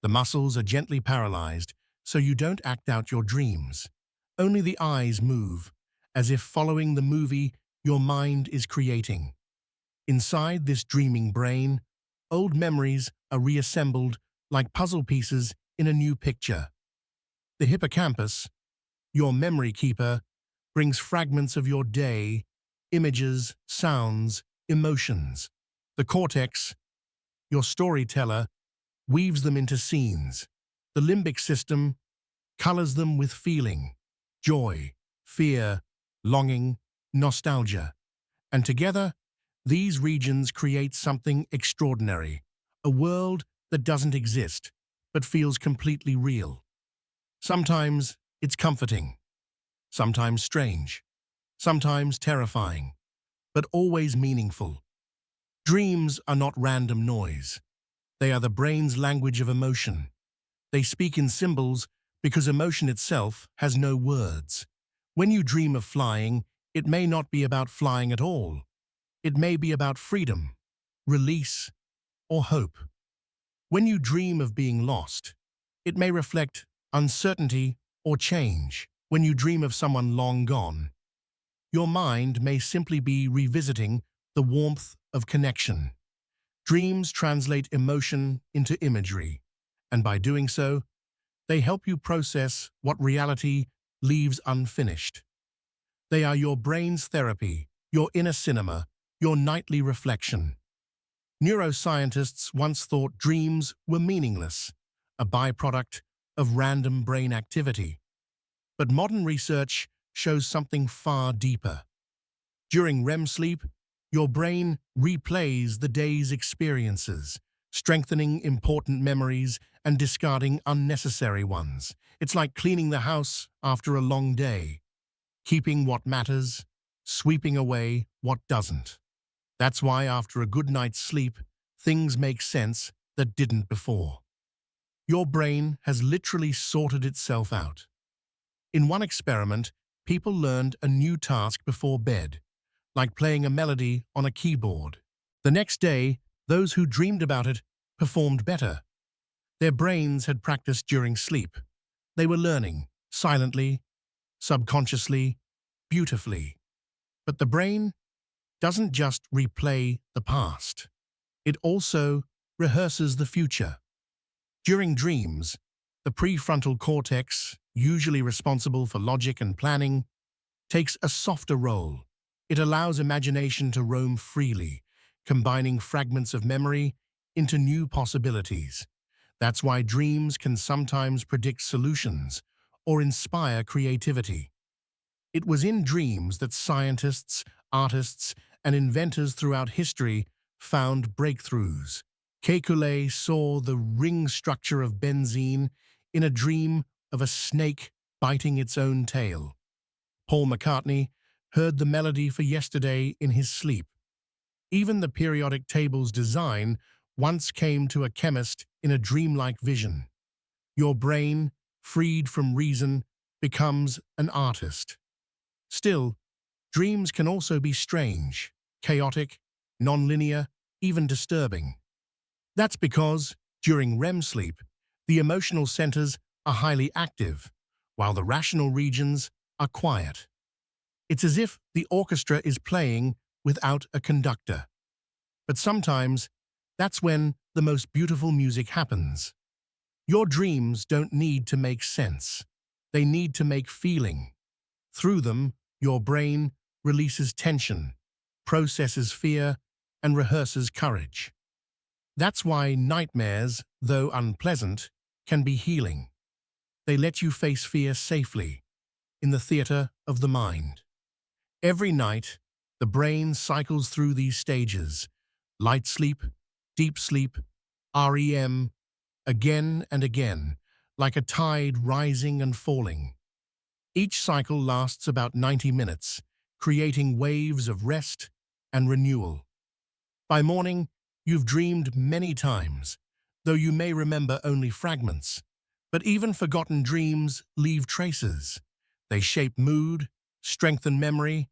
The muscles are gently paralyzed, so you don't act out your dreams. Only the eyes move, as if following the movie your mind is creating. Inside this dreaming brain, old memories are reassembled like puzzle pieces in a new picture. The hippocampus, your memory keeper, brings fragments of your day, images, sounds, emotions. The cortex, your storyteller, weaves them into scenes. The limbic system colors them with feeling, joy, fear, longing, nostalgia. And together, these regions create something extraordinary, a world that doesn't exist, but feels completely real. Sometimes it's comforting, sometimes strange, sometimes terrifying, but always meaningful. Dreams are not random noise. They are the brain's language of emotion. They speak in symbols because emotion itself has no words. When you dream of flying, it may not be about flying at all. It may be about freedom, release, or hope. When you dream of being lost, it may reflect uncertainty or change. When you dream of someone long gone, your mind may simply be revisiting the warmth of connection. Dreams translate emotion into imagery, and by doing so, they help you process what reality leaves unfinished. They are your brain's therapy, your inner cinema, your nightly reflection. Neuroscientists once thought dreams were meaningless, a byproduct of random brain activity. But modern research shows something far deeper. During REM sleep, your brain replays the day's experiences, strengthening important memories and discarding unnecessary ones. It's like cleaning the house after a long day, keeping what matters, sweeping away what doesn't. That's why after a good night's sleep, things make sense that didn't before. Your brain has literally sorted itself out. In one experiment, people learned a new task before bed, like playing a melody on a keyboard. The next day, those who dreamed about it performed better. Their brains had practiced during sleep. They were learning, silently, subconsciously, beautifully. But the brain doesn't just replay the past. It also rehearses the future. During dreams, the prefrontal cortex, usually responsible for logic and planning, takes a softer role. It allows imagination to roam freely, combining fragments of memory into new possibilities. That's why dreams can sometimes predict solutions or inspire creativity. It was in dreams that scientists, artists, and inventors throughout history found breakthroughs. Kekulé saw the ring structure of benzene in a dream of a snake biting its own tail. Paul McCartney heard the melody for Yesterday in his sleep. Even the periodic table's design once came to a chemist in a dreamlike vision. Your brain, freed from reason, becomes an artist. Still, dreams can also be strange, chaotic, non-linear, even disturbing. That's because, during REM sleep, the emotional centers are highly active, while the rational regions are quiet. It's as if the orchestra is playing without a conductor. But sometimes, that's when the most beautiful music happens. Your dreams don't need to make sense. They need to make feeling. Through them, your brain releases tension, processes fear, and rehearses courage. That's why nightmares, though unpleasant, can be healing. They let you face fear safely, in the theater of the mind. Every night, the brain cycles through these stages: light sleep, deep sleep, REM, again and again, like a tide rising and falling. Each cycle lasts about 90 minutes, creating waves of rest and renewal. By morning, you've dreamed many times, though you may remember only fragments. But even forgotten dreams leave traces. They shape mood, strengthen memory,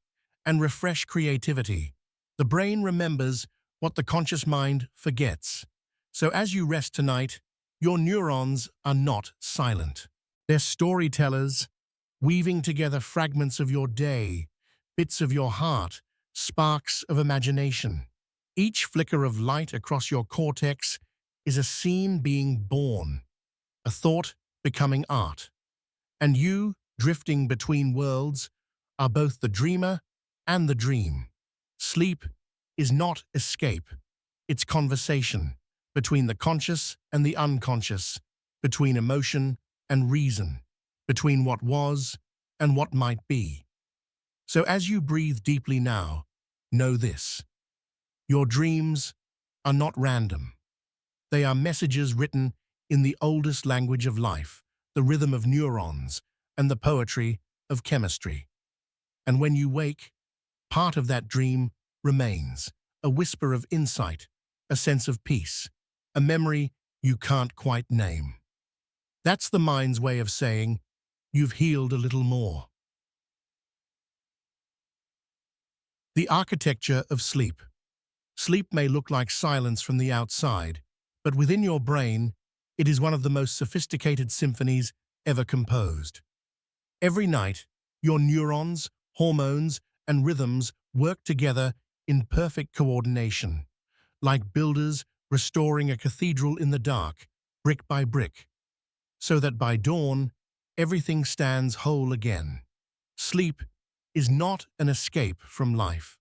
and refresh creativity. The brain remembers what the conscious mind forgets. So as you rest tonight, your neurons are not silent. They're storytellers, weaving together fragments of your day, bits of your heart, sparks of imagination. Each flicker of light across your cortex is a scene being born, a thought becoming art. And you, drifting between worlds, are both the dreamer and the dream. Sleep is not escape. It's conversation between the conscious and the unconscious, between emotion and reason, between what was and what might be. So as you breathe deeply now, know this: your dreams are not random. They are messages written in the oldest language of life, the rhythm of neurons, and the poetry of chemistry. And when you wake, part of that dream remains, a whisper of insight, a sense of peace, a memory you can't quite name. That's the mind's way of saying, you've healed a little more. The architecture of sleep. Sleep may look like silence from the outside, but within your brain, it is one of the most sophisticated symphonies ever composed. Every night, your neurons, hormones, and rhythms work together in perfect coordination, like builders restoring a cathedral in the dark, brick by brick, so that by dawn, everything stands whole again. Sleep is not an escape from life.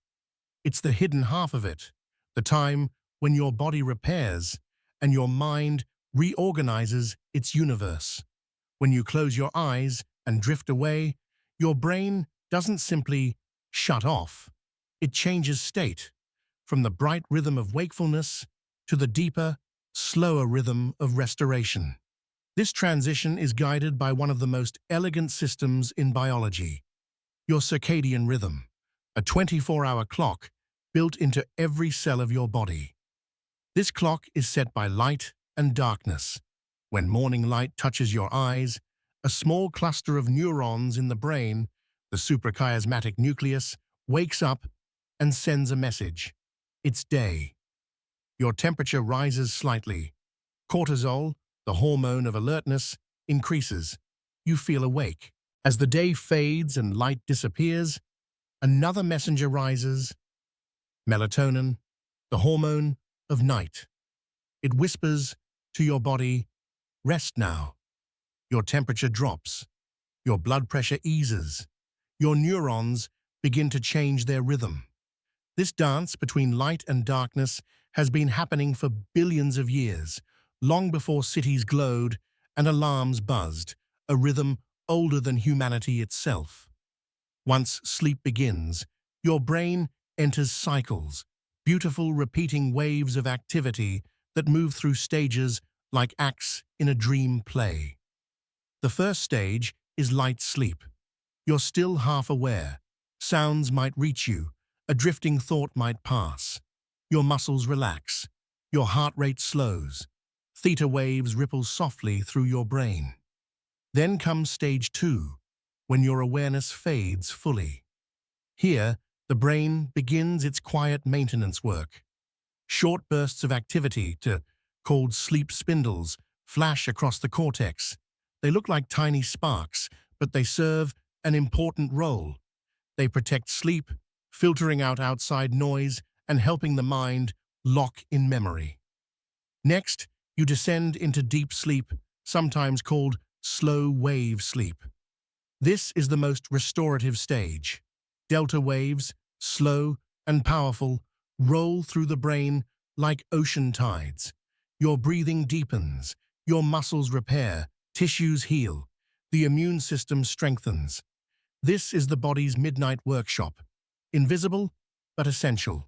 It's the hidden half of it, the time when your body repairs and your mind reorganizes its universe. When you close your eyes and drift away, your brain doesn't simply shut off. It changes state, from the bright rhythm of wakefulness to the deeper, slower rhythm of restoration. This transition is guided by one of the most elegant systems in biology: your circadian rhythm, a 24-hour clock built into every cell of your body. This clock is set by light and darkness. When morning light touches your eyes, a small cluster of neurons in the brain, the suprachiasmatic nucleus, wakes up and sends a message. It's day. Your temperature rises slightly. Cortisol, the hormone of alertness, increases. You feel awake. As the day fades and light disappears, another messenger rises. Melatonin, the hormone of night. It whispers to your body, rest now. Your temperature drops. Your blood pressure eases. Your neurons begin to change their rhythm. This dance between light and darkness has been happening for billions of years, long before cities glowed and alarms buzzed, a rhythm older than humanity itself. Once sleep begins, your brain enters cycles, beautiful repeating waves of activity that move through stages like acts in a dream play. The first stage is light sleep. You're still half aware. Sounds might reach you. A drifting thought might pass. Your muscles relax. Your heart rate slows. Theta waves ripple softly through your brain. Then comes stage 2, when your awareness fades fully. Here, the brain begins its quiet maintenance work. Short bursts of activity, called sleep spindles, flash across the cortex. They look like tiny sparks, but they serve an important role. They protect sleep, filtering out outside noise and helping the mind lock in memory. Next, you descend into deep sleep, sometimes called slow wave sleep. This is the most restorative stage. Delta waves, slow and powerful, roll through the brain like ocean tides. Your breathing deepens, your muscles repair, tissues heal, the immune system strengthens. This is the body's midnight workshop, invisible but essential.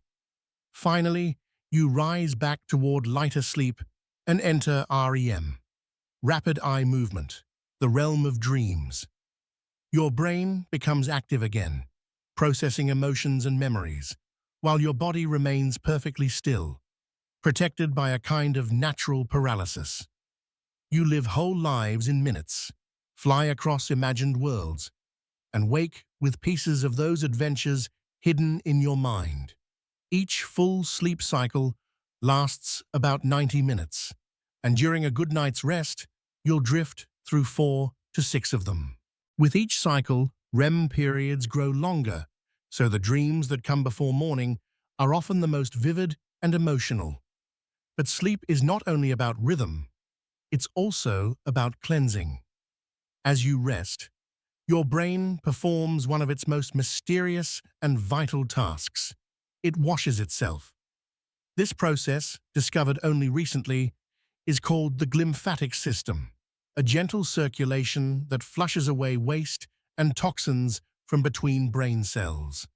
Finally, you rise back toward lighter sleep and enter REM, rapid eye movement, the realm of dreams. Your brain becomes active again, processing emotions and memories, while your body remains perfectly still, protected by a kind of natural paralysis. You live whole lives in minutes, fly across imagined worlds, and wake with pieces of those adventures hidden in your mind. Each full sleep cycle lasts about 90 minutes, and during a good night's rest, you'll drift through 4 to 6 of them. With each cycle, REM periods grow longer, so the dreams that come before morning are often the most vivid and emotional. But sleep is not only about rhythm, it's also about cleansing. As you rest, your brain performs one of its most mysterious and vital tasks. It washes itself. This process, discovered only recently, is called the glymphatic system, a gentle circulation that flushes away waste and toxins from between brain cells.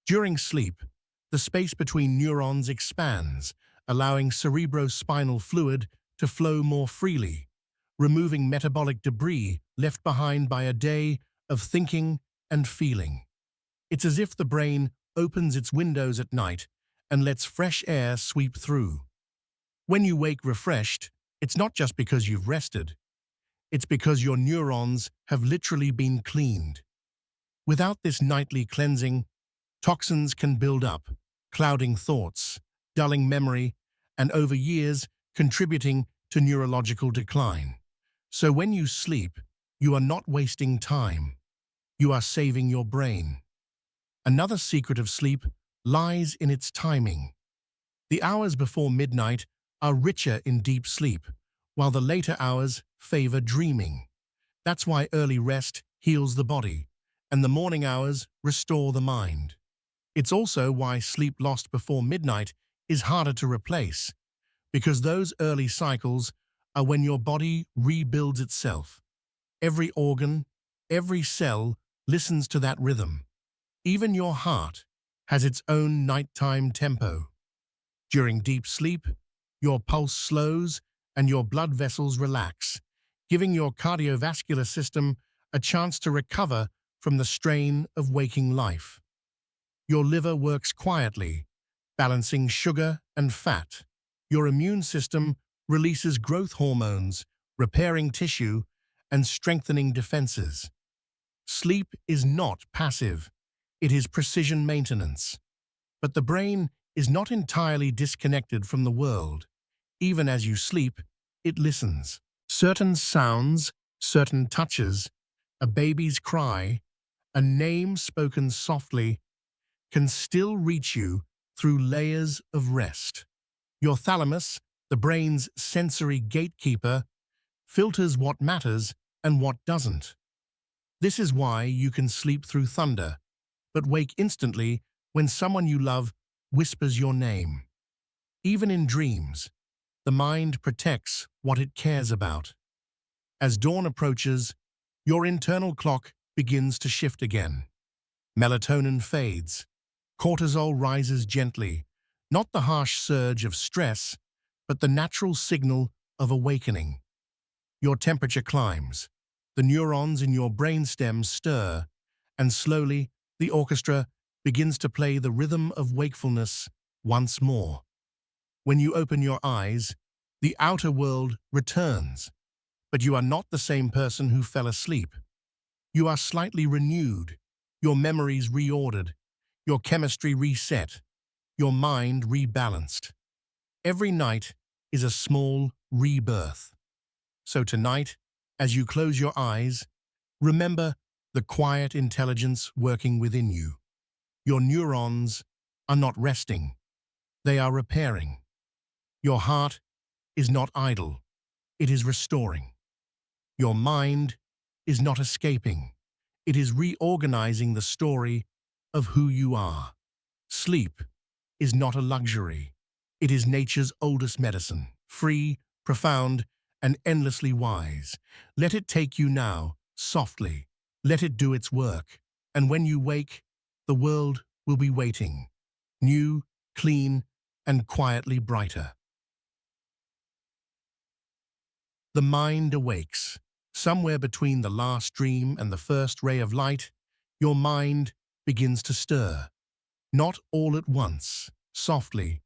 During sleep, the space between neurons expands, allowing cerebrospinal fluid to flow more freely, removing metabolic debris left behind by a day of thinking and feeling. It's as if the brain opens its windows at night and lets fresh air sweep through. When you wake refreshed, it's not just because you've rested. It's because your neurons have literally been cleaned. Without this nightly cleansing, toxins can build up, clouding thoughts, dulling memory, and over years contributing to neurological decline. So when you sleep, you are not wasting time. You are saving your brain. Another secret of sleep lies in its timing. The hours before midnight are richer in deep sleep, while the later hours favor dreaming. That's why early rest heals the body, and the morning hours restore the mind. It's also why sleep lost before midnight is harder to replace, because those early cycles are when your body rebuilds itself. Every organ, every cell listens to that rhythm. Even your heart has its own nighttime tempo. During deep sleep, your pulse slows and your blood vessels relax, giving your cardiovascular system a chance to recover from the strain of waking life. Your liver works quietly, balancing sugar and fat. Your immune system releases growth hormones, repairing tissue and strengthening defenses. Sleep is not passive. It is precision maintenance. But the brain is not entirely disconnected from the world. Even as you sleep, it listens. Certain sounds, certain touches, a baby's cry, a name spoken softly, can still reach you through layers of rest. Your thalamus, the brain's sensory gatekeeper, filters what matters and what doesn't. This is why you can sleep through thunder, but wake instantly when someone you love whispers your name. Even in dreams, the mind protects what it cares about. As dawn approaches, your internal clock begins to shift again. Melatonin fades. Cortisol rises gently, not the harsh surge of stress, but the natural signal of awakening. Your temperature climbs. The neurons in your brainstem stir, and slowly the orchestra begins to play the rhythm of wakefulness once more. When you open your eyes, the outer world returns, but you are not the same person who fell asleep. You are slightly renewed, your memories reordered, your chemistry reset, your mind rebalanced. Every night is a small rebirth. So tonight, as you close your eyes, remember the quiet intelligence working within you. Your neurons are not resting, they are repairing. Your heart is not idle, it is restoring. Your mind is not escaping, it is reorganizing the story of who you are. Sleep is not a luxury, it is nature's oldest medicine, free, profound, and endlessly wise. Let it take you now, softly. Let it do its work. And when you wake, the world will be waiting, new, clean, and quietly brighter. The mind awakes. Somewhere between the last dream and the first ray of light, your mind begins to stir. Not all at once, softly,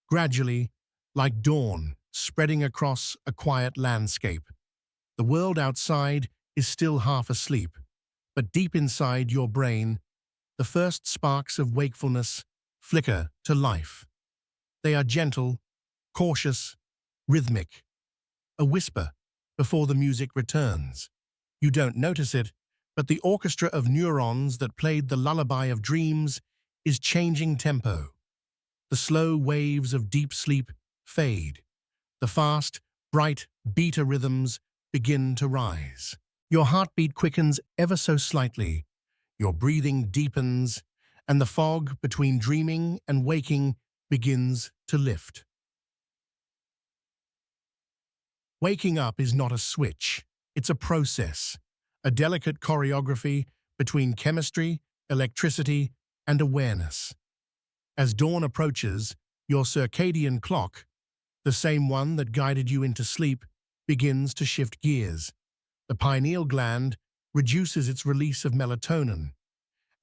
gradually, like dawn spreading across a quiet landscape. The world outside is still half asleep, but deep inside your brain, the first sparks of wakefulness flicker to life. They are gentle, cautious, rhythmic, a whisper before the music returns. You don't notice it, but the orchestra of neurons that played the lullaby of dreams is changing tempo. The slow waves of deep sleep fade. The fast, bright beta rhythms begin to rise. Your heartbeat quickens ever so slightly. Your breathing deepens, and the fog between dreaming and waking begins to lift. Waking up is not a switch, it's a process, a delicate choreography between chemistry, electricity, and awareness. As dawn approaches, your circadian clock, the same one that guided you into sleep, begins to shift gears. The pineal gland reduces its release of melatonin,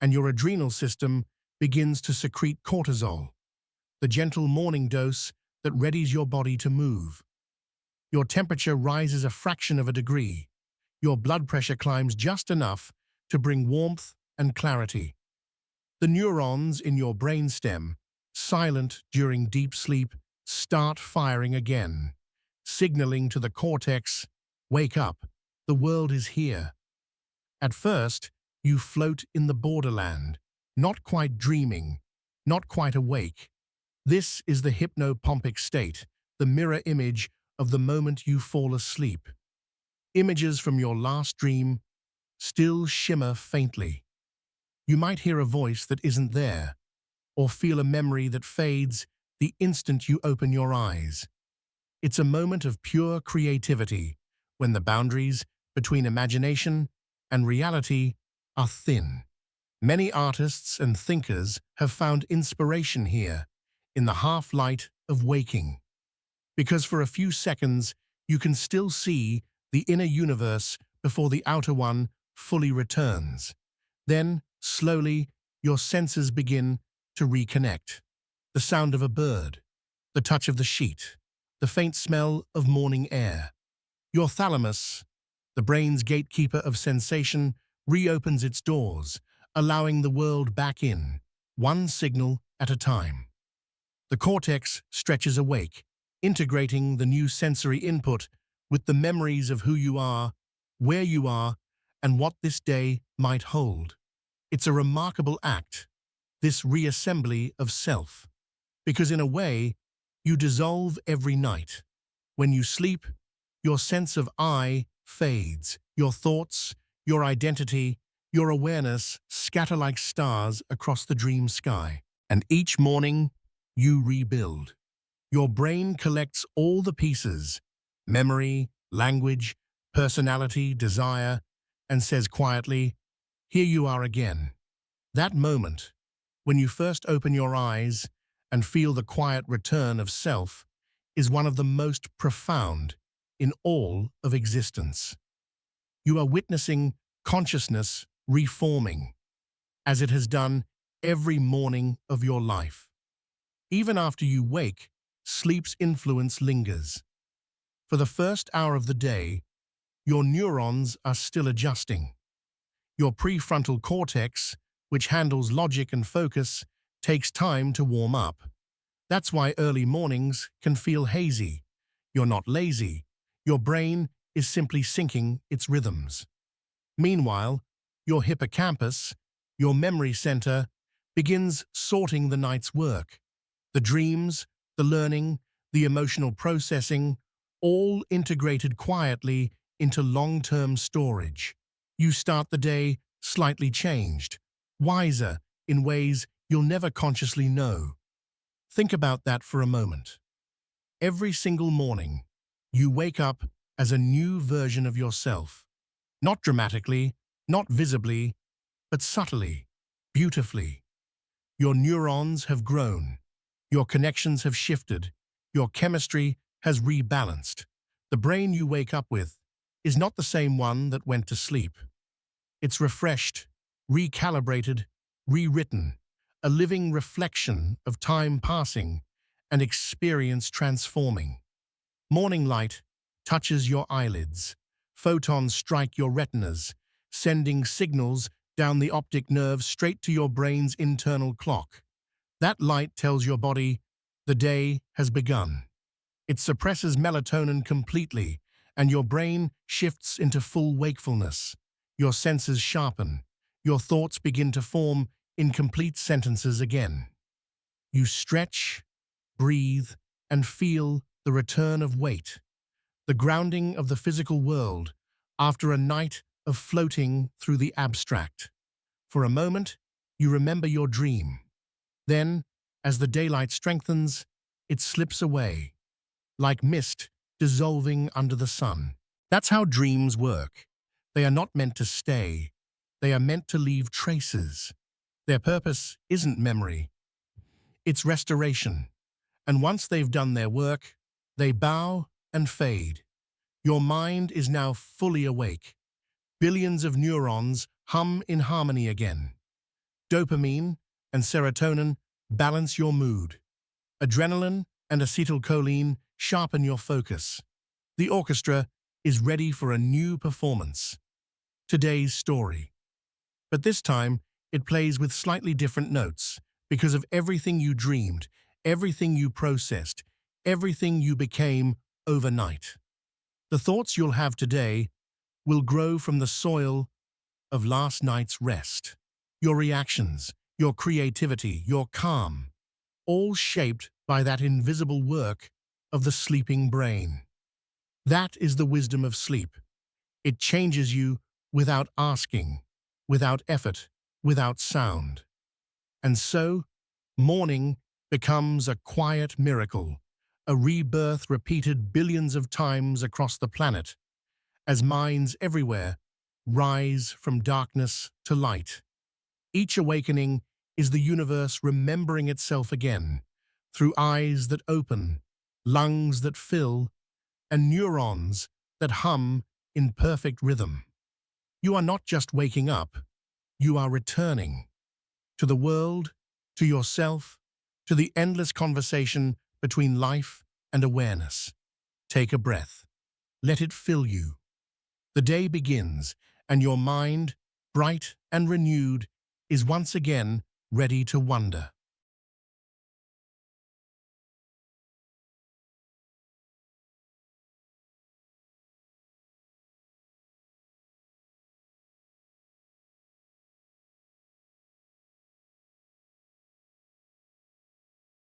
and your adrenal system begins to secrete cortisol, the gentle morning dose that readies your body to move. Your temperature rises a fraction of a degree. Your blood pressure climbs just enough to bring warmth and clarity. The neurons in your brainstem, silent during deep sleep, start firing again, signaling to the cortex, "Wake up, the world is here." At first, you float in the borderland, not quite dreaming, not quite awake. This is the hypnopompic state, the mirror image of the moment you fall asleep. Images from your last dream still shimmer faintly. You might hear a voice that isn't there, or feel a memory that fades the instant you open your eyes. It's a moment of pure creativity, when the boundaries between imagination and reality are thin. Many artists and thinkers have found inspiration here, in the half-light of waking. Because for a few seconds, you can still see the inner universe before the outer one fully returns. Then, slowly, your senses begin to reconnect. The sound of a bird, the touch of the sheet, the faint smell of morning air. Your thalamus, the brain's gatekeeper of sensation, reopens its doors, allowing the world back in, one signal at a time. The cortex stretches awake, integrating the new sensory input with the memories of who you are, where you are, and what this day might hold. It's a remarkable act, this reassembly of self. because in a way, you dissolve every night. When you sleep, your sense of I fades. Your thoughts, your identity, your awareness scatter like stars across the dream sky. And each morning, you rebuild. Your brain collects all the pieces, memory, language, personality, desire, and says quietly, "Here you are again." That moment, when you first open your eyes and feel the quiet return of self, is one of the most profound in all of existence. You are witnessing consciousness reforming, as it has done every morning of your life. Even after you wake, sleep's influence lingers. For the first hour of the day, your neurons are still adjusting. Your prefrontal cortex, which handles logic and focus, takes time to warm up. That's why early mornings can feel hazy. You're not lazy. Your brain is simply syncing its rhythms. Meanwhile, your hippocampus, your memory center, begins sorting the night's work. The dreams, the learning, the emotional processing, all integrated quietly into long-term storage. You start the day slightly changed, wiser in ways you'll never consciously know. Think about that for a moment. Every single morning, you wake up as a new version of yourself. Not dramatically, not visibly, but subtly, beautifully. Your neurons have grown. Your connections have shifted. Your chemistry has rebalanced. The brain you wake up with is not the same one that went to sleep. It's refreshed, recalibrated, rewritten, a living reflection of time passing and experience transforming. Morning light touches your eyelids. Photons strike your retinas, sending signals down the optic nerve straight to your brain's internal clock. That light tells your body the day has begun. It suppresses melatonin completely, and your brain shifts into full wakefulness. Your senses sharpen. Your thoughts begin to form incomplete sentences again. You stretch, breathe, and feel the return of weight, the grounding of the physical world after a night of floating through the abstract. For a moment, you remember your dream. Then, as the daylight strengthens, it slips away, like mist dissolving under the sun. That's how dreams work. They are not meant to stay. They are meant to leave traces. Their purpose isn't memory. It's restoration. And once they've done their work, they bow and fade. Your mind is now fully awake. Billions of neurons hum in harmony again. Dopamine and serotonin balance your mood. Adrenaline and acetylcholine sharpen your focus. The orchestra is ready for a new performance. Today's story. But this time, it plays with slightly different notes because of everything you dreamed, everything you processed, everything you became overnight. The thoughts you'll have today will grow from the soil of last night's rest. Your reactions, your creativity, your calm, all shaped by that invisible work of the sleeping brain. That is the wisdom of sleep. It changes you without asking, without effort, without sound. And so, morning becomes a quiet miracle, a rebirth repeated billions of times across the planet, as minds everywhere rise from darkness to light. Each awakening is the universe remembering itself again, through eyes that open, lungs that fill, and neurons that hum in perfect rhythm. You are not just waking up, you are returning to the world, to yourself, to the endless conversation between life and awareness. Take a breath. Let it fill you. The day begins, and your mind, bright and renewed, is once again ready to wonder.